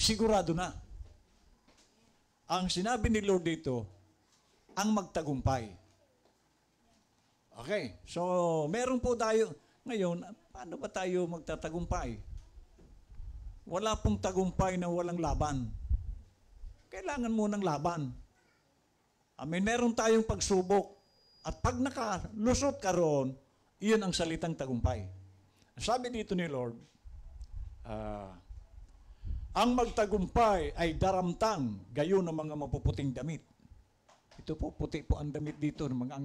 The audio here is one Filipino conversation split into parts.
sigurado na. Ang sinabi ni Lord dito, ang magtagumpay. Okay, so meron po tayo, ngayon, paano ba tayo magtatagumpay? Wala pong tagumpay na walang laban. Kailangan mo ng laban. Meron tayong pagsubok. At pag nakalusot ka roon, iyon ang salitang tagumpay. Sabi dito ni Lord, ang magtagumpay ay daramtang gayon ng mga mapuputing damit. Ito po, puti po ang damit dito ng mga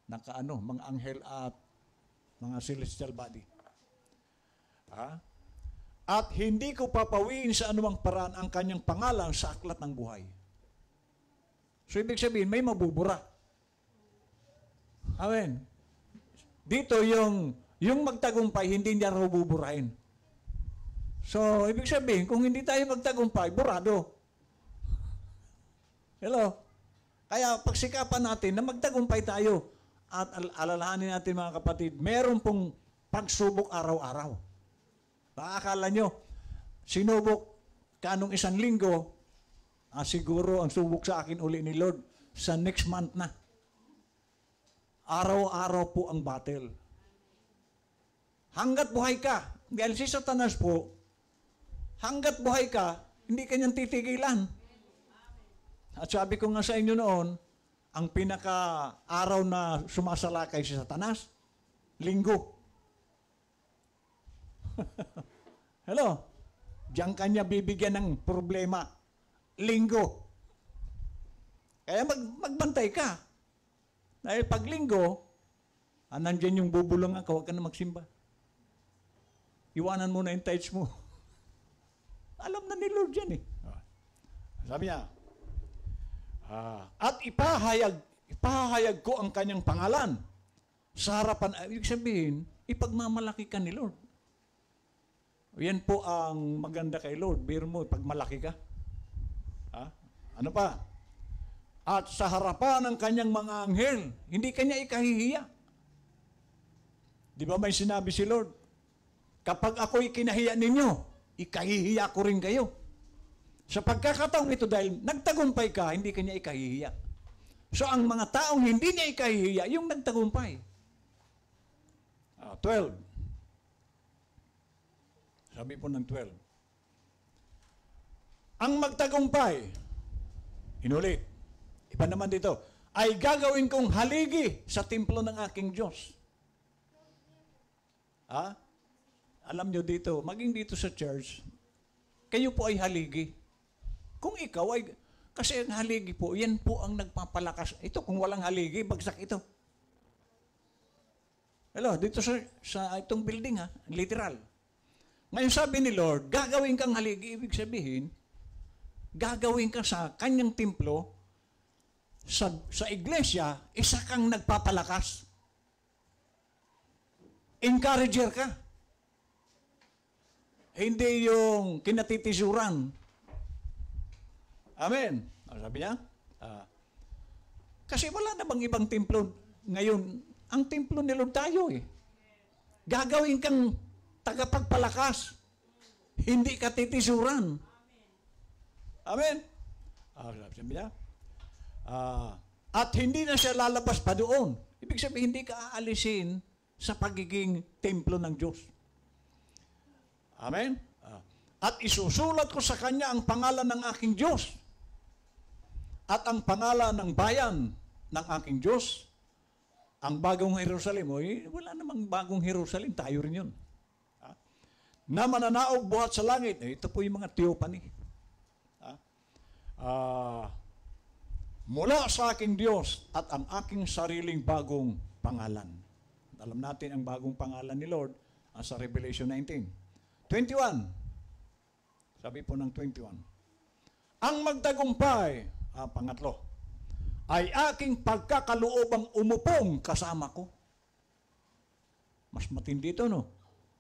mga anghel at mga celestial body. At hindi ko papawiin sa anumang paraan ang kanyang pangalan sa aklat ng buhay. So, ibig sabihin, may mabubura. Amen. Dito, yung magtagumpay, hindi niya raw buburahin. So, ibig sabihin, kung hindi tayo magtagumpay, burado. Hello? Kaya, pagsikapan natin na magtagumpay tayo. At alalahanin natin, mga kapatid, meron pong pagsubok araw-araw. Akala nyo, sinubok ka nung isang linggo, siguro ang subok sa akin uli ni Lord sa next month na. Araw-araw po ang battle. Hanggat buhay ka, dahil si Satanas po, hanggat buhay ka, hindi kanyang titigilan. At sabi ko nga sa inyo noon, ang pinaka-araw na sumasalakay si Satanas, linggo. Hello? Diyan kanya bibigyan ng problema. Linggo. Kaya magbantay ka. Dahil pag linggo, nandyan yung bubulungan ka, huwag ka na magsimba. Iwanan mo na yung tights mo. Alam na ni Lord yan eh. Sabi niya, at ipahayag ko ang kanyang pangalan sa harapan. Ibig sabihin, ipagmamalaki ka ni Lord. Yan po ang maganda kay Lord. Biro mo, pagmalaki ka. Ano pa? At sa harapan ng kanyang mga anghel, hindi kanya ikahihiya. Di ba may sinabi si Lord? Kapag ako'y kinahiya ninyo, ikahihiya ko rin kayo. Sa pagkakataong ito, dahil nagtagumpay ka, hindi kanya ikahihiya. So ang mga taong hindi niya ikahihiya, yung nagtagumpay. 12. Sabi po ng 12. Ang magtagumpay, inulit, iba naman dito, ay gagawin kong haligi sa templo ng aking Diyos. Alam nyo dito, maging dito sa church, kayo po ay haligi. Kung ikaw ay, kasi ang haligi po, yan po ang nagpapalakas. Ito, kung walang haligi, bagsak ito. Hello, dito sa itong building literal. Ngayon sabi ni Lord, gagawin kang haligi, ibig sabihin, gagawin ka sa kanyang templo, sa iglesia, isa kang nagpapalakas. Encourager ka. Hindi yung kinatitisuran. Amen. Sabi niya, kasi wala namang ibang templo ngayon. Ang templo ni Lord tayo eh. Gagawin kang tagapagpalakas. Hindi ka titisuran. Amen. Sabi niya, at hindi na siya lalabas pa doon. Ibig sabihin, hindi ka aalisin sa pagiging templo ng Diyos. Amen. At isusulat ko sa kanya ang pangalan ng aking Diyos at ang pangalan ng bayan ng aking Diyos, ang bagong Jerusalem. Wala namang bagong Jerusalem, tayo rin yun. Na mananaog buhat sa langit. Ito po yung mga theophany. Mula sa aking Diyos at ang aking sariling bagong pangalan. Alam natin ang bagong pangalan ni Lord sa Revelation 19. 21. Sabi po ng 21. Ang magtagumpay, pangatlo, ay aking pagkakaluobang umupong kasama ko. Mas matindi ito, no?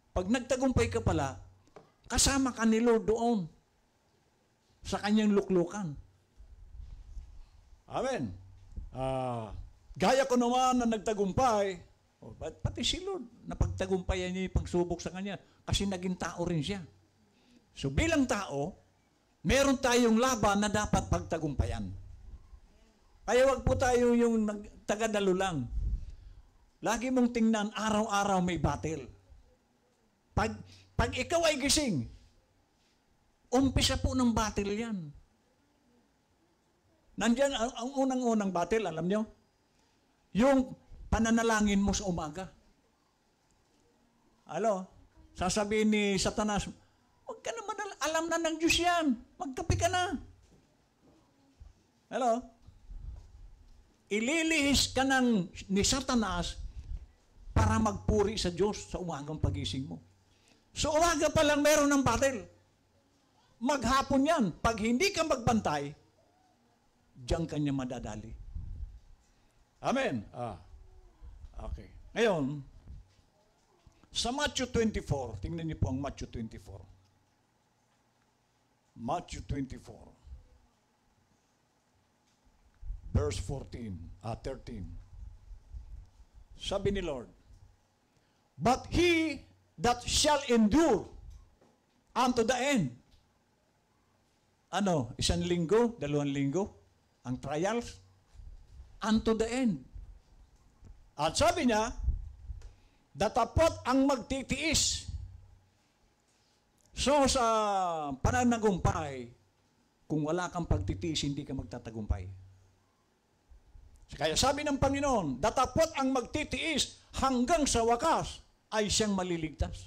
Pag nagtagumpay ka pala, kasama ka ni Lord doon sa kanyang luklukan. Amen. Gaya ko naman na nagtagumpay, pati si Lord, napagtagumpayan niya yung pagsubok sa kanya kasi naging tao rin siya. So bilang tao, Meron tayong laban na dapat pagtagumpayan. Kaya wag po tayo yung taga-dalo lang. Lagi mong tingnan, araw-araw may battle. Pag ikaw ay gising, umpisa po ng battle yan. Nandiyan, ang unang-unang battle, alam nyo? Yung pananalangin mo sa umaga. Sasabihin ni Satanas, huwag ka naman, alam na ng Diyos yan. Magkape ka na. Ililihis ka ni Satanas para magpuri sa Diyos sa umagang pagising mo. So umaga pa lang meron ng battle. Maghapon yan. Pag hindi ka magbantay, diyan ka niya madadali. Amen. Okay. Ngayon, sa Matthew 24, tingnan niyo po ang Matthew 24. Matthew 24. Verse 13. Sabi ni Lord, but he that shall endure unto the end. Isang linggo, 2 linggo, ang trials, unto the end. At sabi niya, datapot ang magtitiis. So sa pananagumpay, kung wala kang pagtitiis, hindi ka magtatagumpay. Kaya sabi ng Panginoon, datapot ang magtitiis hanggang sa wakas ay siyang maliligtas.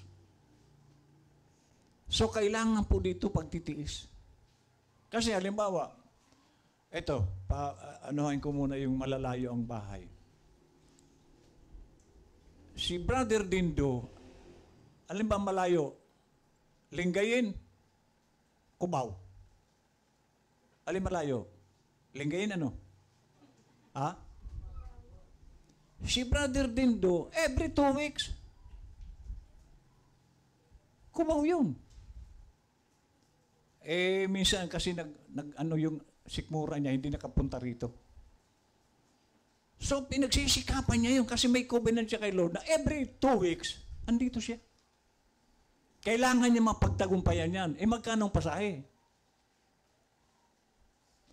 So kailangan po dito pagtitiis. Kasi halimbawa, anuhin ko muna yung malalayo ang bahay. Si Brother Dindo, alin ba malayo? Lingayin, Cubao. Alin malayo? Lingayin Si Brother Dindo, every 2 weeks, Cubao yun. Minsan kasi yung sikmura niya, hindi nakapunta rito. So, pinagsisikapan niya yun kasi may covenant siya kay Lord na every 2 weeks, andito siya. Kailangan niya mapagtagumpayan yan. Magkano ang pasahe?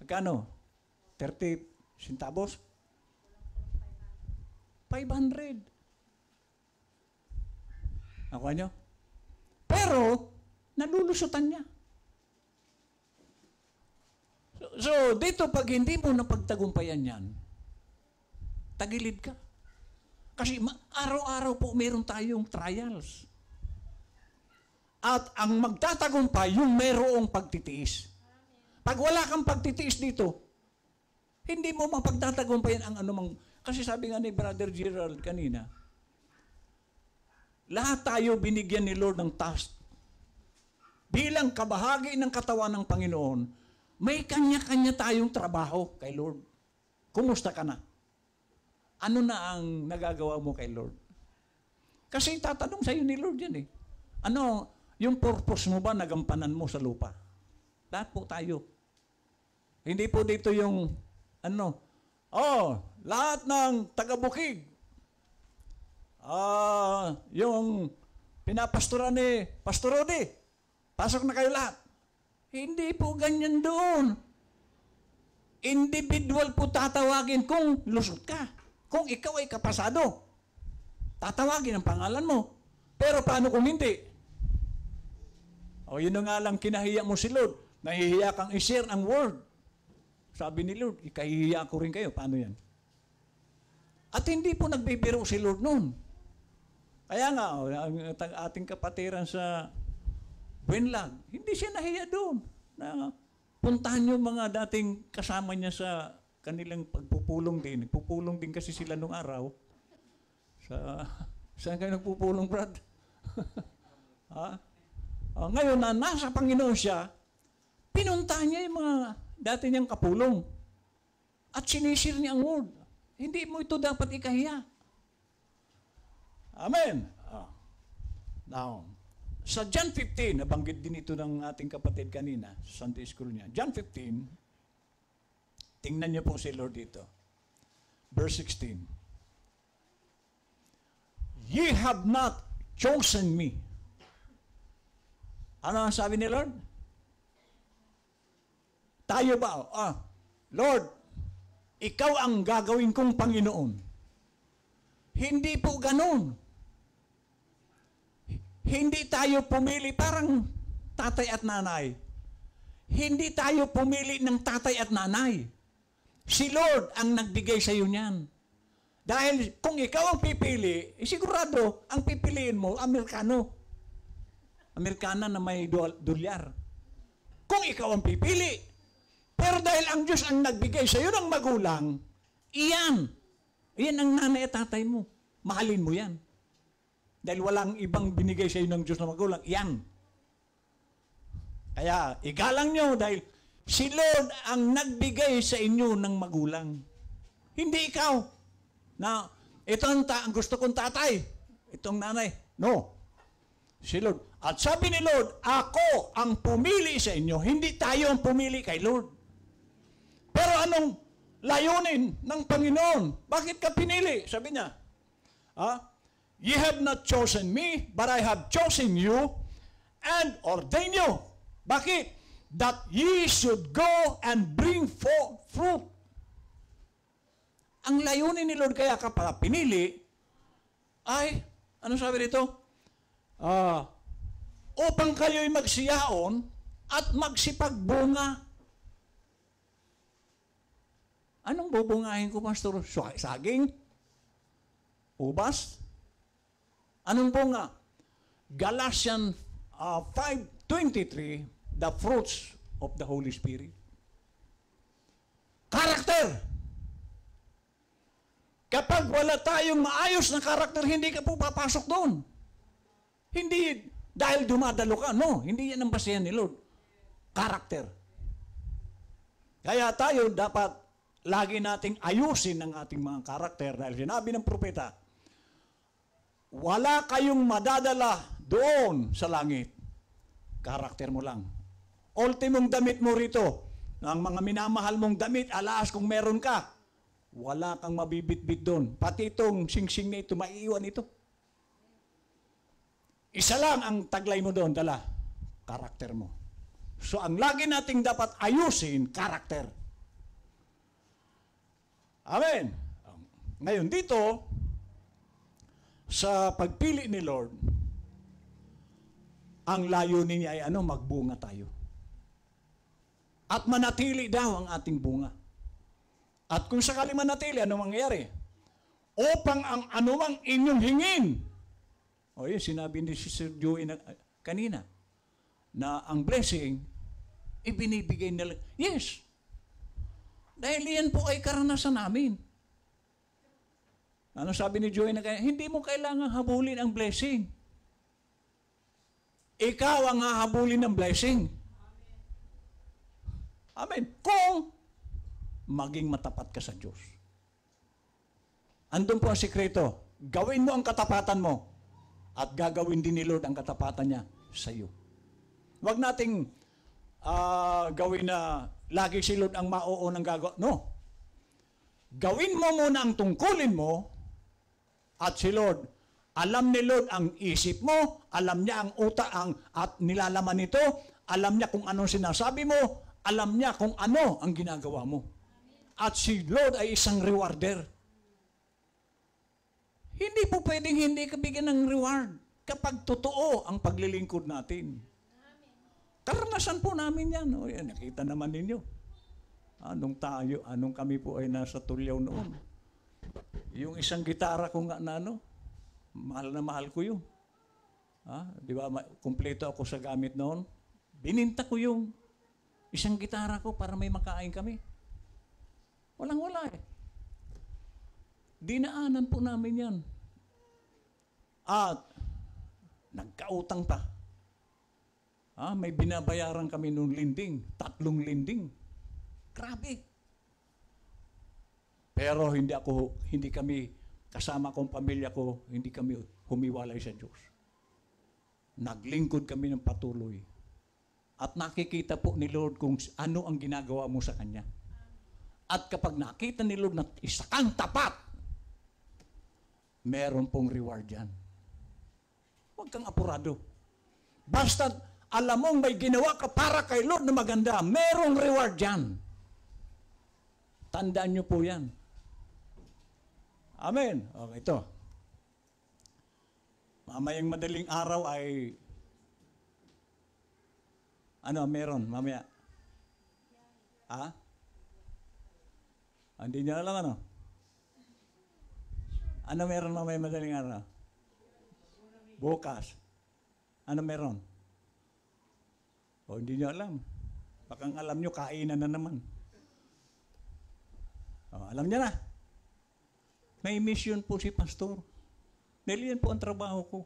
Magkano? 30 centavos? 500. Nakuha niyo? Pero, nalulusutan niya. So, dito pag hindi mo napagtagumpayan yan, tagilid ka. Kasi araw-araw po meron tayong trials. At ang magtatagumpay, yung merong pagtitiis. Pag wala kang pagtitiis dito, hindi mo mapagtatagumpayan ang anumang. Kasi sabi nga ni Brother Gerald kanina, lahat tayo binigyan ni Lord ng task. Bilang kabahagi ng katawan ng Panginoon, may kanya-kanya tayong trabaho kay Lord. Kumusta ka na? Ano na ang nagagawa mo kay Lord? Kasi tatanong sa'yo ni Lord yan yung purpose mo ba nagampanan mo sa lupa? Lahat po tayo. Hindi po dito yung lahat ng taga-Bukid. Yung pinapastoran ni Pastor Rodi. Pasok na kayo lahat. Hindi po ganyan doon. Individual po tatawagin kung lusot ka. Kung ikaw ay kapasado, tatawagin ang pangalan mo. Pero paano kung hindi? Yun na nga lang kinahiya mo si Lord. Nahihiya kang i-share ang word. Sabi ni Lord, ikahihiya ko rin kayo. Paano yan? At hindi po nagbibiro si Lord noon. Kaya nga, ang ating kapatiran sa Buenlag, hindi siya nahiya doon. Na puntahan yung mga dating kasama niya sa kanilang pagpupulong din. Nagpupulong din kasi sila nung araw. Saan kayo nagpupulong, Brad? Ngayon na nasa Panginoon siya, pinuntahan niya yung mga dati niyang kapulong. At sinisir niya ang word. Hindi mo ito dapat ikahiya. Amen. Now, sa John 15, nabanggit din ito ng ating kapatid kanina, sa Sunday school niya. John 15, tingnan niyo po si Lord dito. Verse 16. Ye have not chosen me. Ano ang sabi ni Lord? Tayo ba? Lord, ikaw ang gagawin kong Panginoon. Hindi po ganun. Hindi tayo pumili parang tatay at nanay. Hindi tayo pumili ng tatay at nanay. Si Lord ang nagbigay sa iyo niyan. Dahil kung ikaw ang pipili, sigurado, ang pipiliin mo, Amerikano. Amerikana na may dolyar. Kung ikaw ang pipili. Pero dahil ang Diyos ang nagbigay sa iyo ng magulang, iyan ang nanay at tatay mo. Mahalin mo yan. Dahil walang ibang binigay sa iyo ng Diyos na magulang, iyan. Kaya, igalang nyo dahil si Lord ang nagbigay sa inyo ng magulang. Hindi ikaw. Na, ito ang gusto kong tatay. Itong nanay. No. Si Lord. At sabi ni Lord, ako ang pumili sa inyo. Hindi tayo ang pumili kay Lord. Pero anong layunin ng Panginoon? Bakit ka pinili? Sabi niya, ye have not chosen me, but I have chosen you and ordained you. Bakit? That ye should go and bring forth fruit. Ang layunin ni Lord kaya ka pala pinili ay, ano sabi dito? Upang kayo'y magsiyaon at magsipagbunga. Anong bubungahin ko, Pastor? Saging? Ubas? Anong bunga? Galatians 5:23, the fruits of the Holy Spirit. Karakter. Kapag wala tayong maayos na karakter, hindi ka po papasok doon. Hindi dahil dumadalo ka. No, hindi yan ang basihan ni Lord. Karakter. Kaya tayo dapat lagi nating ayusin ang ating mga karakter dahil sinabi ng propeta, wala kayong madadala doon sa langit. Karakter mo lang. Ultimong damit mo rito, ang mga minamahal mong damit, alas kung meron ka, wala kang mabibitbit doon. Pati itong singsing na ito, maiiwan ito. Isa lang ang taglay mo doon, dala, karakter mo. So ang lagi nating dapat ayusin, karakter. Amen. Ngayon dito, sa pagpili ni Lord, ang layunin niya ay magbunga tayo. At manatili daw ang ating bunga. At kung sakali manatili, ano mangyayari? Upang ang anumang inyong hingin. O yun, sinabi ni Sister Joey kanina, na ang blessing, ibinibigay nila. Yes. Dahil yan po ay karanasan namin. Ano sabi ni Joey hindi mo kailangan habulin ang blessing. Ikaw ang hahabulin ng blessing. Amen. Kung maging matapat ka sa Diyos. Andun po ang sikreto. Gawin mo ang katapatan mo at gagawin din ni Lord ang katapatan niya sa iyo. Huwag nating gawin na lagi si Lord ang mauo ng gagawa. No. Gawin mo muna ang tungkulin mo at si Lord, alam ni Lord ang isip mo, alam niya ang utak at nilalaman nito, alam niya kung anong sinasabi mo, alam niya kung ano ang ginagawa mo. At si Lord ay isang rewarder. Hindi po pwedeng hindi ka bigyan ng reward kapag totoo ang paglilingkod natin. Karanasan po namin yan. O yan, nakita naman ninyo. Anong kami po ay nasa Tulyaw noon. Yung isang gitara ko nga mahal na mahal ko yun. Di ba, kumpleto ako sa gamit noon. Bininta ko yung isang gitara ko para may makain kami. Walang-wala eh. Dinaanan po namin yan. At nagkautang pa. May binabayaran kami noong linding. 3 linding. Grabe. Pero hindi kami, kasama kong pamilya ko, hindi kami humiwalay sa Diyos. Naglingkod kami ng patuloy. At nakikita po ni Lord kung ano ang ginagawa mo sa Kanya. At kapag nakita ni Lord na isa kang tapat, meron pong reward yan. Huwag kang apurado. Basta alam mong may ginawa ka para kay Lord na maganda, merong reward yan. Tandaan nyo po yan. Amen. Okay, ito. Mamayang madaling araw ay meron mamaya? Ha? Hindi nyo alam ano? Ano meron mamayang madaling araw? Bukas. Ano meron? Hindi nyo alam. Bakang alam nyo, kainan na naman. Alam niya na. May mission po si pastor. Dahil yan po ang trabaho ko.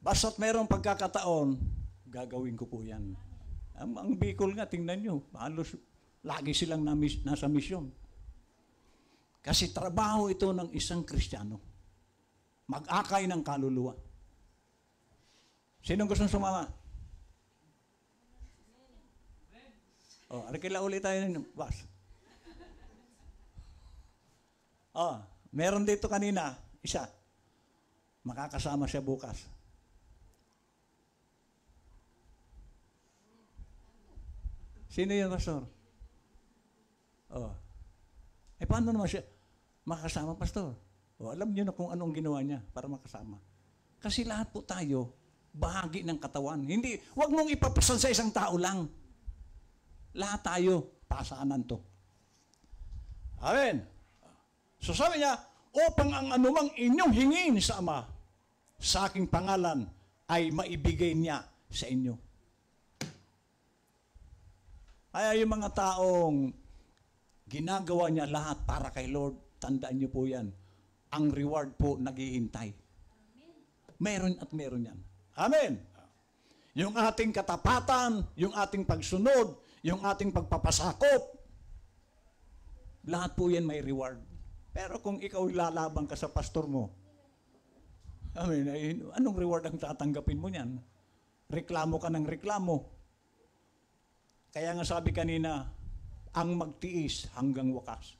Basta't mayroong pagkakataon, gagawin ko po yan. Ang Bicol nga, tingnan nyo, halos lagi silang nasa misyon. Kasi trabaho ito ng isang Kristiyano. Mag-akay ng kaluluwa. Sinong gustong sumama? Arakila ulit tayo ng bas. Meron dito kanina, isa. Makakasama siya bukas. Sino yun, pastor? Paano naman siya makasama, pastor? Alam niyo na kung anong ginawa niya para makasama. Kasi lahat po tayo, bahagi ng katawan. Hindi, wag mong ipapasan sa isang tao lang. Lahat tayo, pasanan to. Amen. So sabi niya, upang ang anumang inyong hingin sa Ama, sa aking pangalan, ay maibigay niya sa inyo. Ay, yung mga taong ginagawa niya lahat para kay Lord, tandaan niyo po yan. Ang reward po naghihintay. Meron at meron yan. Amen. Yung ating katapatan, yung ating pagsunod, yung ating pagpapasakop, lahat po yan may reward. Pero kung ikaw lalabang ka sa pastor mo, anong reward ang tatanggapin mo niyan? Reklamo ka ng reklamo. Kaya nga sabi kanina, ang magtiis hanggang wakas.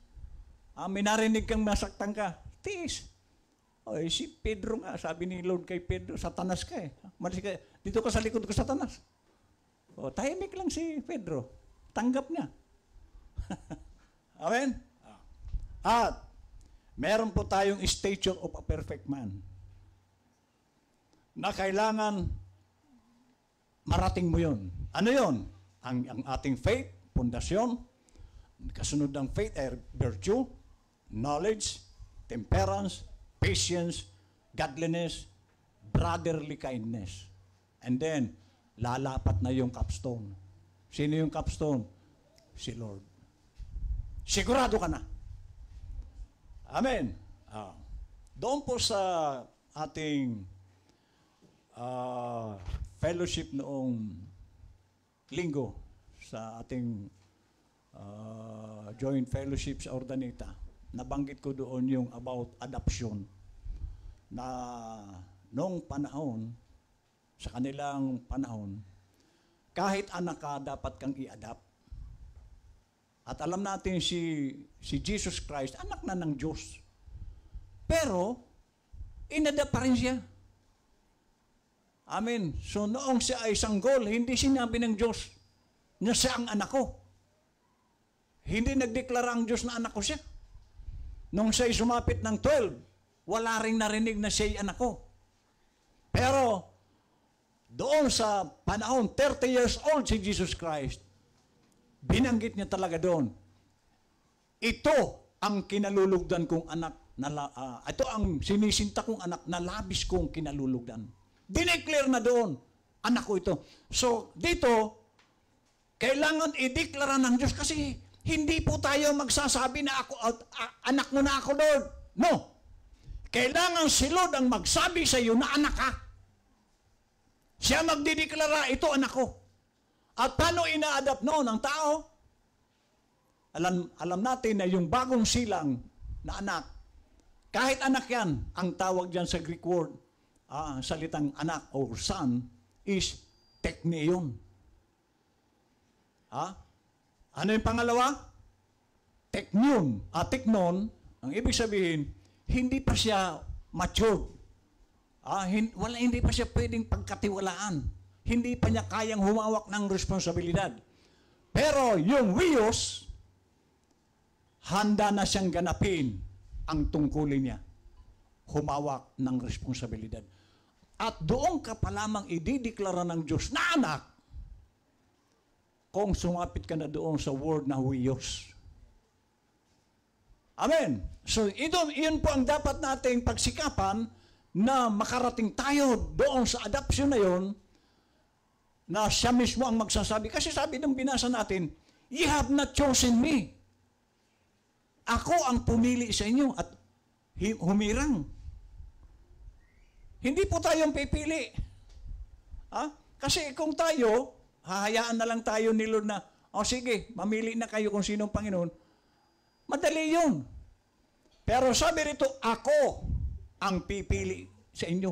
May narinig kang masaktan ka, tiis. Si Pedro nga, sabi ni Lord kay Pedro, Satanas ka eh. Malis ka, dito ka sa likod ko, Satanas. Tahimik lang si Pedro. Tanggap niya. Amen? At, meron po tayong stature of a perfect man na kailangan marating mo yun. Ano yun? Ang ating faith, pundasyon, kasunod ng faith ay virtue, knowledge, temperance, patience, godliness, brotherly kindness. And then, lalapat na yung capstone. Sino yung capstone? Si Lord. Sigurado ka na. Amen. Doon po sa ating fellowship noong linggo, sa ating joint fellowship sa Ordaneta, nabanggit ko doon yung about adoption na noong panahon, sa kanilang panahon, kahit anak ka, dapat kang i-adopt. At alam natin si Jesus Christ, anak na ng Diyos. Pero, in-adopt pa rin siya. Amen. So noong siya ay sanggol, hindi sinabi ng Diyos na siya ang anak ko. Hindi nagdeklara ang Diyos na anak ko siya. Nung siya ay sumapit ng 12, wala ring narinig na siya ay anak ko. Pero, doon sa panahon, 30 years old si Jesus Christ, binanggit niya talaga doon, ito ang kinalulugdan kong anak, ito ang sinisinta kong anak na labis kong kinalulugdan. Dineclare na doon, anak ko ito. So, dito, kailangan i-deklara ng Diyos kasi hindi po tayo magsasabi na ako, anak mo na ako, Lord. No. Kailangan si Lord ang magsabi sa iyo na anak ka. Siya magdideklara, ito anak ko. At paano ina-adapt noon ang tao? Alam natin na yung bagong silang na anak, kahit anak yan, ang tawag dyan sa Greek word, salitang anak or son, is tekneon. Ano yung pangalawa? Teknon. Teknon, ang ibig sabihin, hindi pa siya matured. Hindi pa siya pwedeng pagkatiwalaan. Hindi pa niya kayang humawak ng responsibilidad. Pero yung wiyos, handa na siyang ganapin ang tungkulin niya. Humawak ng responsibilidad. At doon ka pa lamang idideklara ng Diyos na anak kung sumapit ka na doon sa word na wiyos. Amen. So, yun po ang dapat nating pagsikapan na makarating tayo doon sa adoption na yun, na siya mismo ang magsasabi. Kasi sabi ng binasa natin, "Ye have not chosen me." Ako ang pumili sa inyo at humirang. Hindi po tayong pipili. Kasi kung tayo, hahayaan na lang tayo ni Lord na, sige, mamili na kayo kung sinong Panginoon. Madali yun. Pero sabi rito, ako ang pipili sa inyo.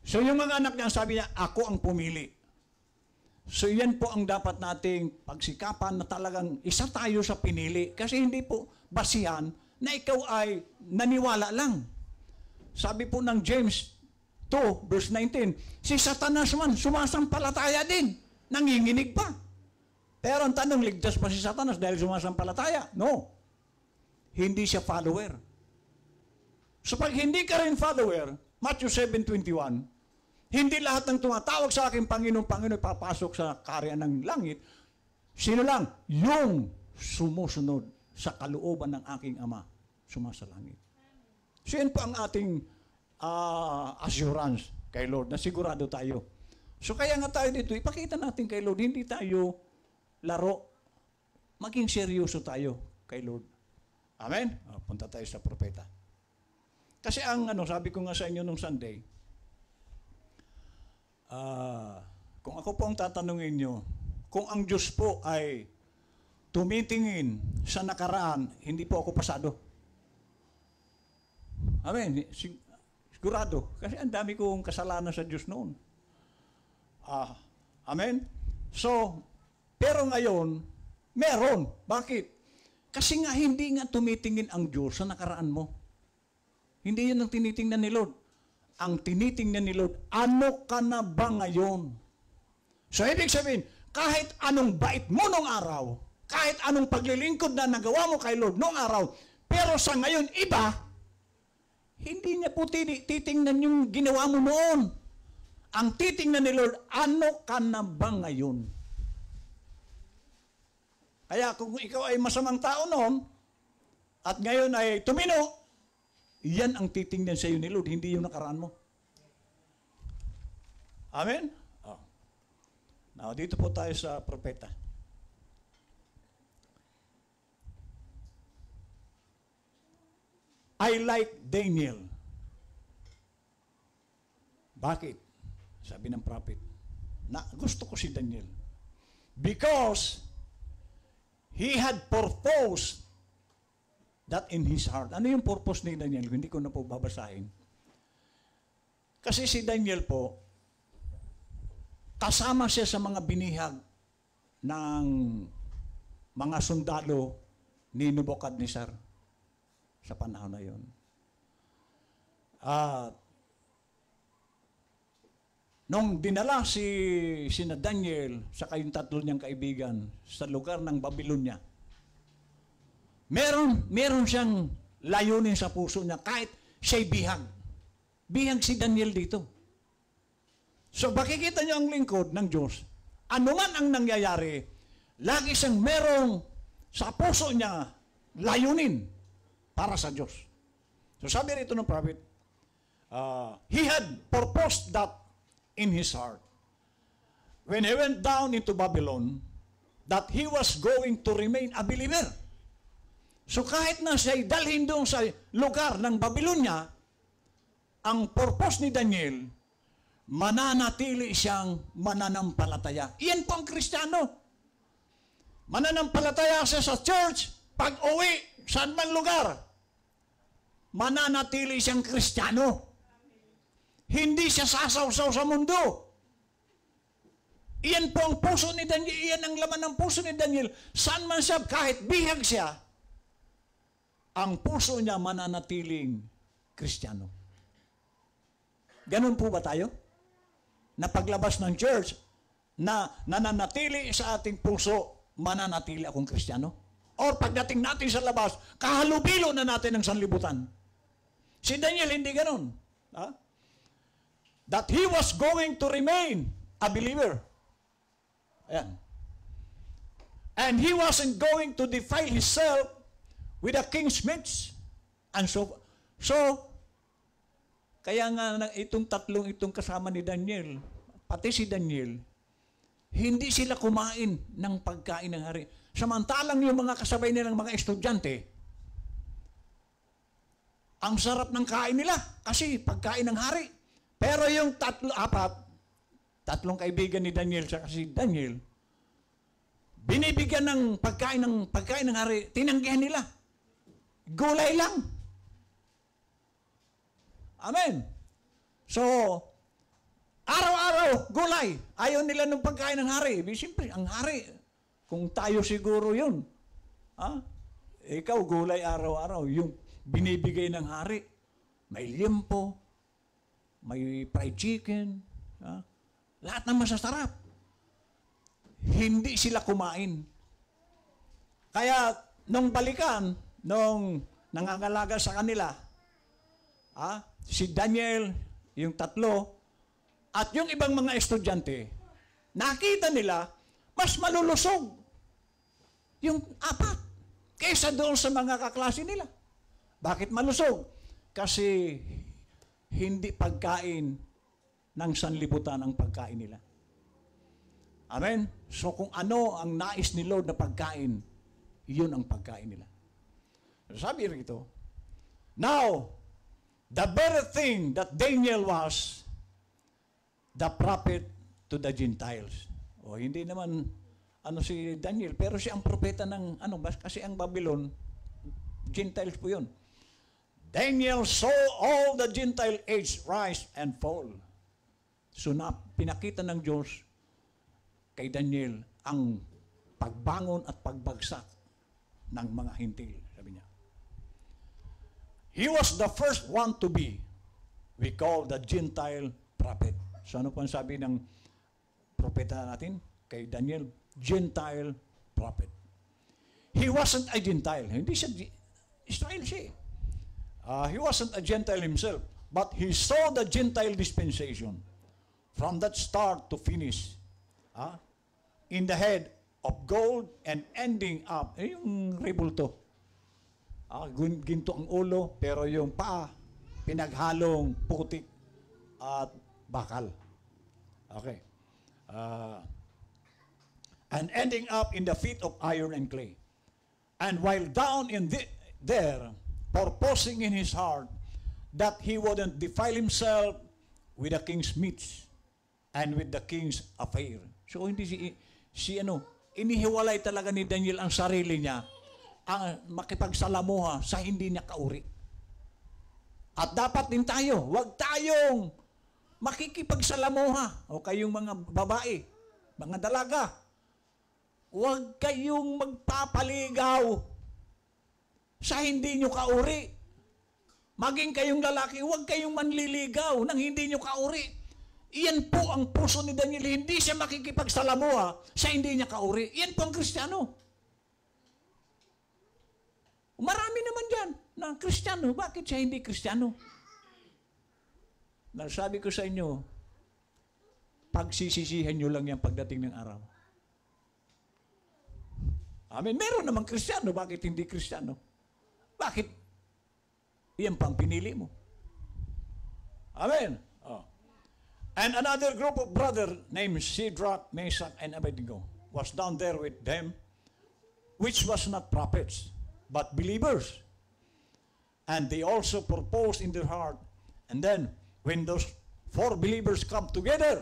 So yung mga anak niya, sabi niya, ako ang pumili. So yan po ang dapat nating pagsikapan na talagang isa tayo sa pinili. Kasi hindi po basihan na ikaw ay naniwala lang. Sabi po ng James 2 verse 19, si Satanas man sumasampalataya din. Nanginginig pa. Pero ang tanong, ligtas pa si Satanas dahil sumasampalataya? No. Hindi siya follower. So pag hindi ka rin follower, Matthew 7:21, hindi lahat ng tumatawag sa aking Panginoon, Panginoon, papasok sa karya ng langit. Sino lang? Yung sumusunod sa kalooban ng aking Ama, sumasalangit. So yan po ang ating assurance kay Lord, na sigurado tayo. So kaya nga tayo dito, ipakita natin kay Lord, hindi tayo laro, maging seryoso tayo kay Lord. Amen? Punta tayo sa propeta. Kasi sabi ko nga sa inyo nung Sunday, kung ako po ang tatanungin nyo, kung ang Diyos po ay tumitingin sa nakaraan, hindi po ako pasado. Amen? Sigurado. Kasi ang dami kong kasalanan sa Diyos noon. Amen? So, pero ngayon, meron. Bakit? Kasi nga hindi nga tumitingin ang Diyos sa nakaraan mo. Hindi yun ang tinitingnan ni Lord. Ang tinitingnan ni Lord, ano ka na ba ngayon? So, ibig sabihin, kahit anong bait mo nung araw, kahit anong paglilingkod na nagawa mo kay Lord nung araw, pero sa ngayon, iba, hindi niya po titingnan yung ginawa mo noon. Ang titingnan ni Lord, ano ka na ba ngayon? Kaya kung ikaw ay masamang tao noon, at ngayon ay tumino, yan ang titingnan sa iyo ni Lord, hindi yung nakaraan mo. Amen? Now, dito po tayo sa propeta. I like Daniel. Bakit? Sabi ng prophet, gusto ko si Daniel. Because he had purpose that in his heart. Ano yung purpose ni Daniel? Hindi ko na po babasahin. Kasi si Daniel po, kasama siya sa mga binihag ng mga sundalo ni Nebuchadnezzar sa panahon na yun. Nung dinala sina Daniel sa kayong tatlo niyang kaibigan sa lugar ng Babylonia, meron siyang layunin sa puso niya kahit siya'y bihag. Bihag si Daniel dito. So, makikita niyo ang lingkod ng Diyos. Ano man ang nangyayari, lagi siyang merong sa puso niya layunin para sa Diyos. So, sabi rito ng prophet, he had purposed that in his heart. When he went down into Babylon, that he was going to remain a believer. So kahit na siya'y dalhin doon sa lugar ng Babylonia, ang purpose ni Daniel, mananatili siyang mananampalataya. Iyan po ang Kristiyano. Mananampalataya siya sa church, pag-uwi, saan man lugar, mananatili siyang Kristiyano. Hindi siya sasaw-saw sa mundo. Iyan po ang puso ni Daniel, iyan ang laman ng puso ni Daniel. Saan man siya, kahit bihag siya, ang puso niya mananatiling Kristiyano. Ganun po ba tayo? Na paglabas ng church, na nananatili sa ating puso, mananatili akong Kristiyano? Or pagdating natin sa labas, kahalubilo na natin ng sanlibutan. Si Daniel hindi ganun. That he was going to remain a believer. Ayan. And he wasn't going to defile himself with the king's meats. And so, kaya nga itong tatlong itong kasama ni Daniel, pati si Daniel, hindi sila kumain ng pagkain ng hari. Samantalang yung mga kasabay nilang mga estudyante, ang sarap ng kain nila kasi pagkain ng hari. Pero yung tatlong kaibigan ni Daniel sa si Daniel, binibigyan ng pagkain ng hari, tinanggihan nila. Gulay lang. Amen. So, araw-araw, gulay. Ayaw nila ng pagkain ng hari. Siyempre, ang hari, kung tayo siguro yun. Ikaw, gulay araw-araw. Yung binibigay ng hari, may liempo, may fried chicken, lahat ng masasarap. Hindi sila kumain. Kaya, nung balikan, nung nangangalaga sa kanila, si Daniel, yung tatlo, at yung ibang mga estudyante, nakita nila, mas malulusog yung apat kaysa doon sa mga kaklase nila. Bakit malusog? Kasi hindi pagkain ng sanlibutan ang pagkain nila. Amen? So kung ano ang nais ni Lord na pagkain, yun ang pagkain nila. Sabi rito, now, the very thing that Daniel was, the prophet to the Gentiles. O hindi naman si Daniel, pero siya ang propeta ng kasi ang Babylon, Gentiles po yun. Daniel saw all the Gentile age rise and fall. So pinakita ng Diyos kay Daniel ang pagbangon at pagbagsak ng mga hintil, sabi niya. He was the first one to be, we call the Gentile prophet. So ano pa sabi ng propeta natin kay Daniel? Gentile prophet. He wasn't a Gentile. Hindi siya Israel siya. He wasn't a Gentile himself, but he saw the Gentile dispensation from that start to finish. In the head of gold and ending up, yung rebulto. Ginto ang ulo, pero yung paa, pinaghalong putik at bakal. Okay. And ending up in the feet of iron and clay. And while down in there, purposing in his heart that he wouldn't defile himself with the king's meats and with the king's affair. So hindi inihiwalay talaga ni Daniel ang sarili niya ang makipagsalamuha sa hindi niya kauri. At dapat din tayo, huwag tayong makikipagsalamuha o kayong mga babae, mga dalaga. Huwag kayong magpapaligaw sa hindi nyo kauri. Maging kayong lalaki, huwag kayong manliligaw ng hindi nyo kauri. Iyan po ang puso ni Daniel. Hindi siya makikipagsalamuha sa hindi niya kauri. Iyan po ang Kristiyano. Marami naman dyan na Kristiyano. Bakit siya hindi Kristiyano? Nasabi ko sa inyo, pagsisisihan nyo lang yan pagdating ng araw. Amen. Meron namang Kristiyano. Bakit hindi Kristiyano? Bakit? Iyan pang pinili mo. Amen. And another group of brothers named Shadrach, Meshach, and Abednego was down there with them, which was not prophets, but believers. And they also proposed in their heart. And then, when those 4 believers come together,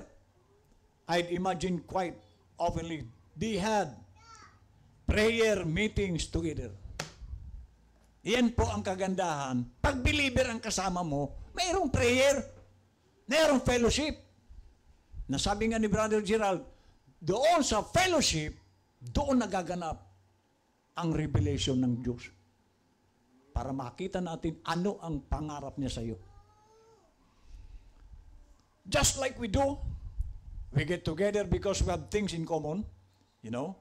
I'd imagine quite oftenly, they had prayer meetings together. Yan po ang kagandahan. Pag believer ang kasama mo, mayroong prayer, mayroong fellowship. Nasabi nga ni Brother Gerald, doon sa fellowship, doon nagaganap ang revelation ng Diyos. para makita natin ano ang pangarap niya sa iyo. Just like we do, we get together because we have things in common. You know,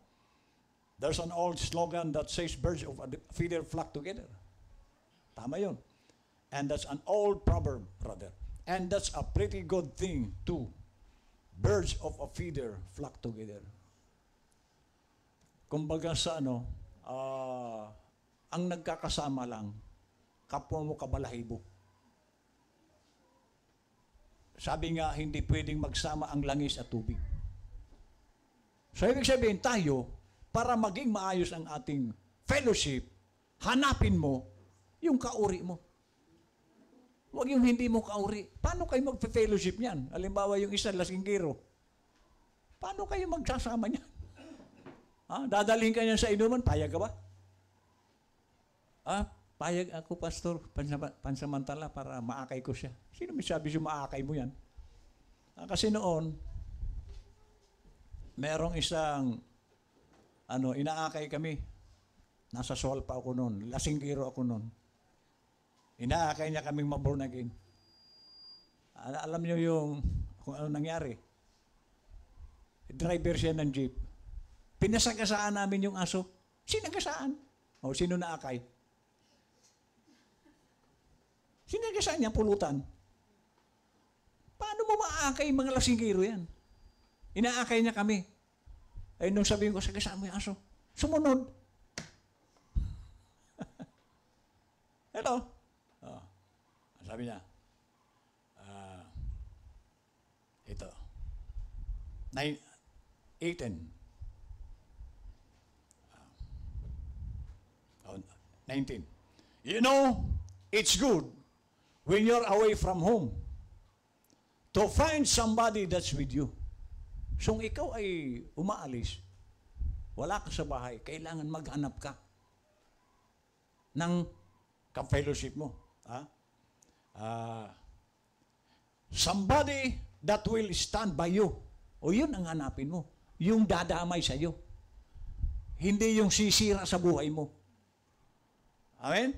there's an old slogan that says, birds of a feather flock together. Tama yun. And that's an old proverb, brother. And that's a pretty good thing, too. Birds of a feather flock together. Kumbaga sa ang nagkakasama lang, kapwa mo kabalahibo. Sabi nga, hindi pwedeng magsama ang langis at tubig. So, ibig sabihin tayo, para maging maayos ang ating fellowship, hanapin mo yung kauri mo. Huwag yung hindi mo kauri. Paano kayo mag-fellowship niyan? Halimbawa, yung isa lasinggero. Paano kayo magsasama niyan? Dadalhin ka niyan sa inuman, payag ka ba? Payag ako, pastor, pansamantala para maakay ko siya. Sino may sabi siya maakay mo yan? Kasi noon, merong isang, inaakay kami. Nasa Sol pa ako noon. Lasinggero ako noon. Inaakay niya kaming maborn again. Alam niyo yung kung ano nangyari. Driver siya ng jeep. Pinasagasaan namin yung aso. Sinagasaan. O, sino naakay? Sinagasaan niya pulutan. Paano mo maakay mga lasinggero yan? Inaakay niya kami. Ay, nung sabihin ko, sagasaan mo yung aso. Sumunod. Hello? Sabi niya, ito, 19. You know, it's good when you're away from home to find somebody that's with you. So, kung ikaw ay umaalis, wala ka sa bahay, kailangan maghanap ka ng ka-fellowship mo. Somebody that will stand by you. O yun ang hanapin mo. Yung dadamay sa iyo. Hindi yung sisira sa buhay mo. Amen?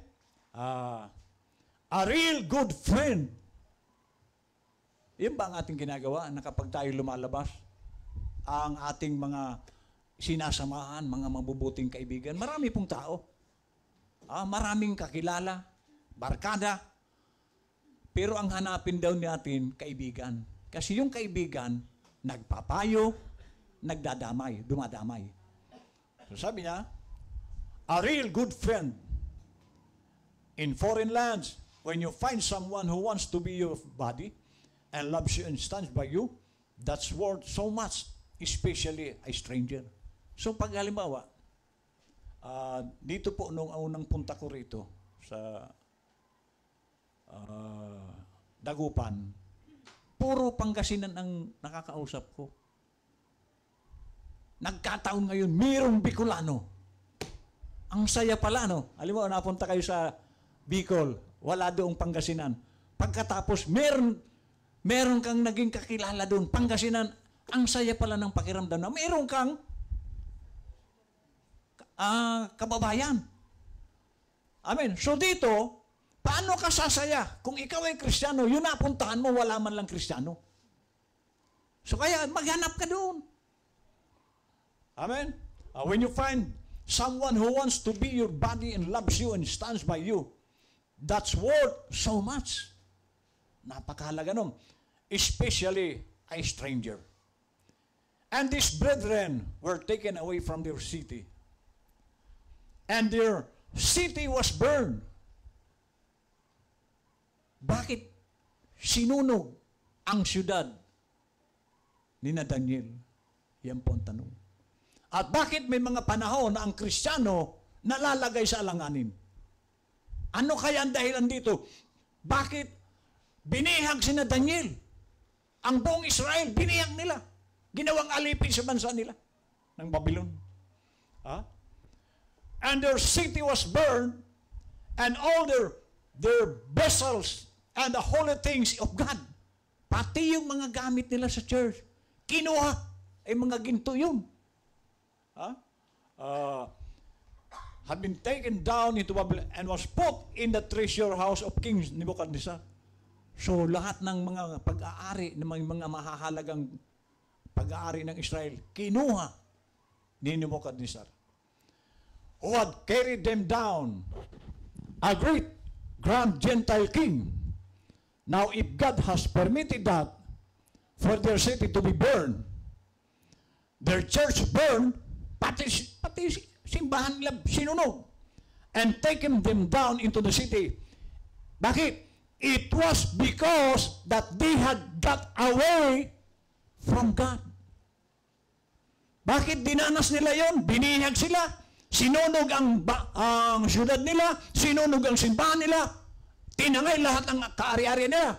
A real good friend. Yun ba ang ating ginagawa na kapag tayo lumalabas? Ang ating mga sinasamahan, mga mabubuting kaibigan. Marami pong tao. Maraming kakilala, barkada. Pero ang hanapin daw natin, kaibigan. Kasi yung kaibigan, nagpapayo, nagdadamay, dumadamay. So sabi niya, a real good friend in foreign lands, when you find someone who wants to be your buddy and loves you and stands by you, that's worth so much, especially a stranger. So pag halimbawa, dito po nung unang punta ko rito sa Dagupan, puro Pangasinan ang nakakausap ko. Nagkataon ngayon, mayroong Bicolano. Ang saya pala, no? Alam mo, napunta kayo sa Bicol, wala doong Pangasinan. Pagkatapos, meron kang naging kakilala doon, Pangasinan, ang saya pala ng pakiramdam na meron kang kababayan. Amen. So dito, paano ka sasaya? Kung ikaw ay Kristiyano, yun napuntahan mo, wala man lang Kristiyano. So kaya, maghanap ka doon. Amen? When you find someone who wants to be your buddy and loves you and stands by you, that's worth so much. Napakahalaga nun. Especially a stranger. And these brethren were taken away from their city. And their city was burned. Bakit sinunog ang siyudad ni na Daniel? Yan po ang tanong. At bakit may mga panahon na ang Kristiyano nalalagay sa alanganin? Ano kaya ang dahilan dito? Bakit binihag si na Daniel? Ang buong Israel, binihag nila. Ginawang alipin sa bansa nila ng Babylon. And their city was burned, and all their vessels and the holy things of God, pati yung mga gamit nila sa church, kinuha, ay mga ginto yun. had been taken down into Babylon and was put in the treasure house of King Nebuchadnezzar. So lahat ng mga pag-aari, ng mga mahahalagang pag-aari ng Israel, kinuha ni Nebuchadnezzar, who had carried them down, a great grand Gentile king. Now if God has permitted that for their city to be burned, their church burned, pati simbahan nila sinunog, and taken them down into the city. Bakit? It was because that they had got away from God. Bakit dinanas nila yon? Binihag sila, sinunog ang syudad nila, sinunog ang simbahan nila, tinangay lahat ng kaari-ari nila.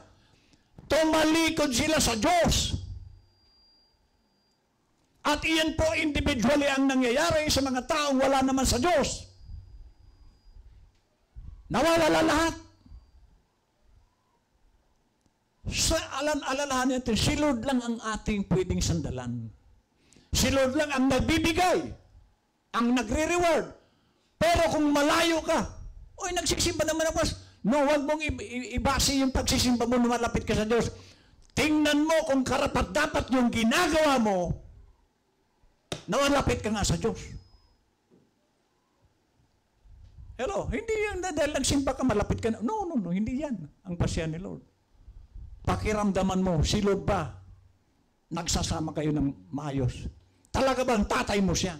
Tumalikod sila sa Diyos. At iyan po individually ang nangyayari sa mga taong wala naman sa Diyos. Nawawala lahat. Sa alalahanin natin, si Lord lang ang ating pwedeng sandalan. Si Lord lang ang nagbibigay, ang nagre-reward. Pero kung malayo ka, oy, nagsisimba naman ako. No, huwag mong ibase yung pagsisimba mo na malapit ka sa Diyos. Tingnan mo kung karapat-dapat yung ginagawa mo, na malapit ka nga sa Diyos. Hello, hindi yan dahil nagsimba ka, malapit ka na. No, hindi yan ang pasya ni Lord. Pakiramdaman mo, si Lord ba nagsasama kayo ng maayos? Talaga bang tatay mo siya?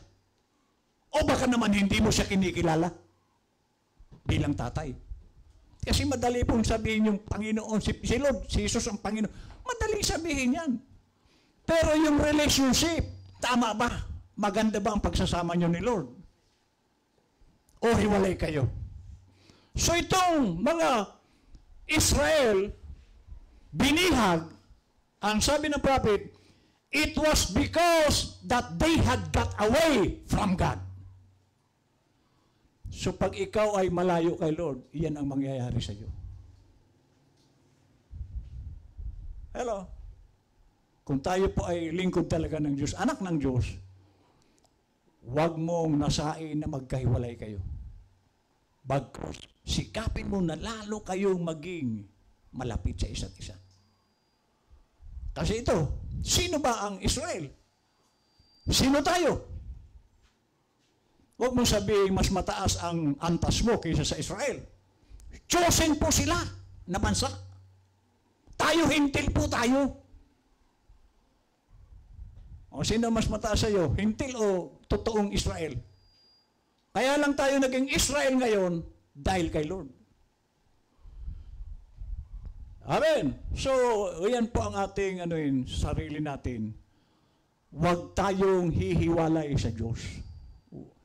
O baka naman hindi mo siya kinikilala bilang tatay? Kasi madali pong sabihin yung Panginoon, si Lord, si Jesus ang Panginoon. Madali sabihin yan. Pero yung relationship, tama ba? Maganda ba ang pagsasama nyo ni Lord? O hiwalay kayo? So itong mga Israel, binihag, ang sabi ng prophet, it was because that they had got away from God. So pag ikaw ay malayo kay Lord, iyan ang mangyayari sa iyo. Hello? Kung tayo po ay lingkod talaga ng Diyos, anak ng Diyos, huwag mong nasain na magkahiwalay kayo. Bagkus, sikapin mo na lalo kayong maging malapit sa isa't isa. Kasi ito, sino ba ang Israel? Sino tayo? Huwag mong sabihin mas mataas ang antas mo kaysa sa Israel. Chosen po sila na bansa. Tayo, hintil po tayo. O sino mas mataas sa iyo? Hintil o totoong Israel? Kaya lang tayo naging Israel ngayon dahil kay Lord. Amen. So, yan po ang ating sarili natin. Huwag tayong hihiwalay sa Diyos.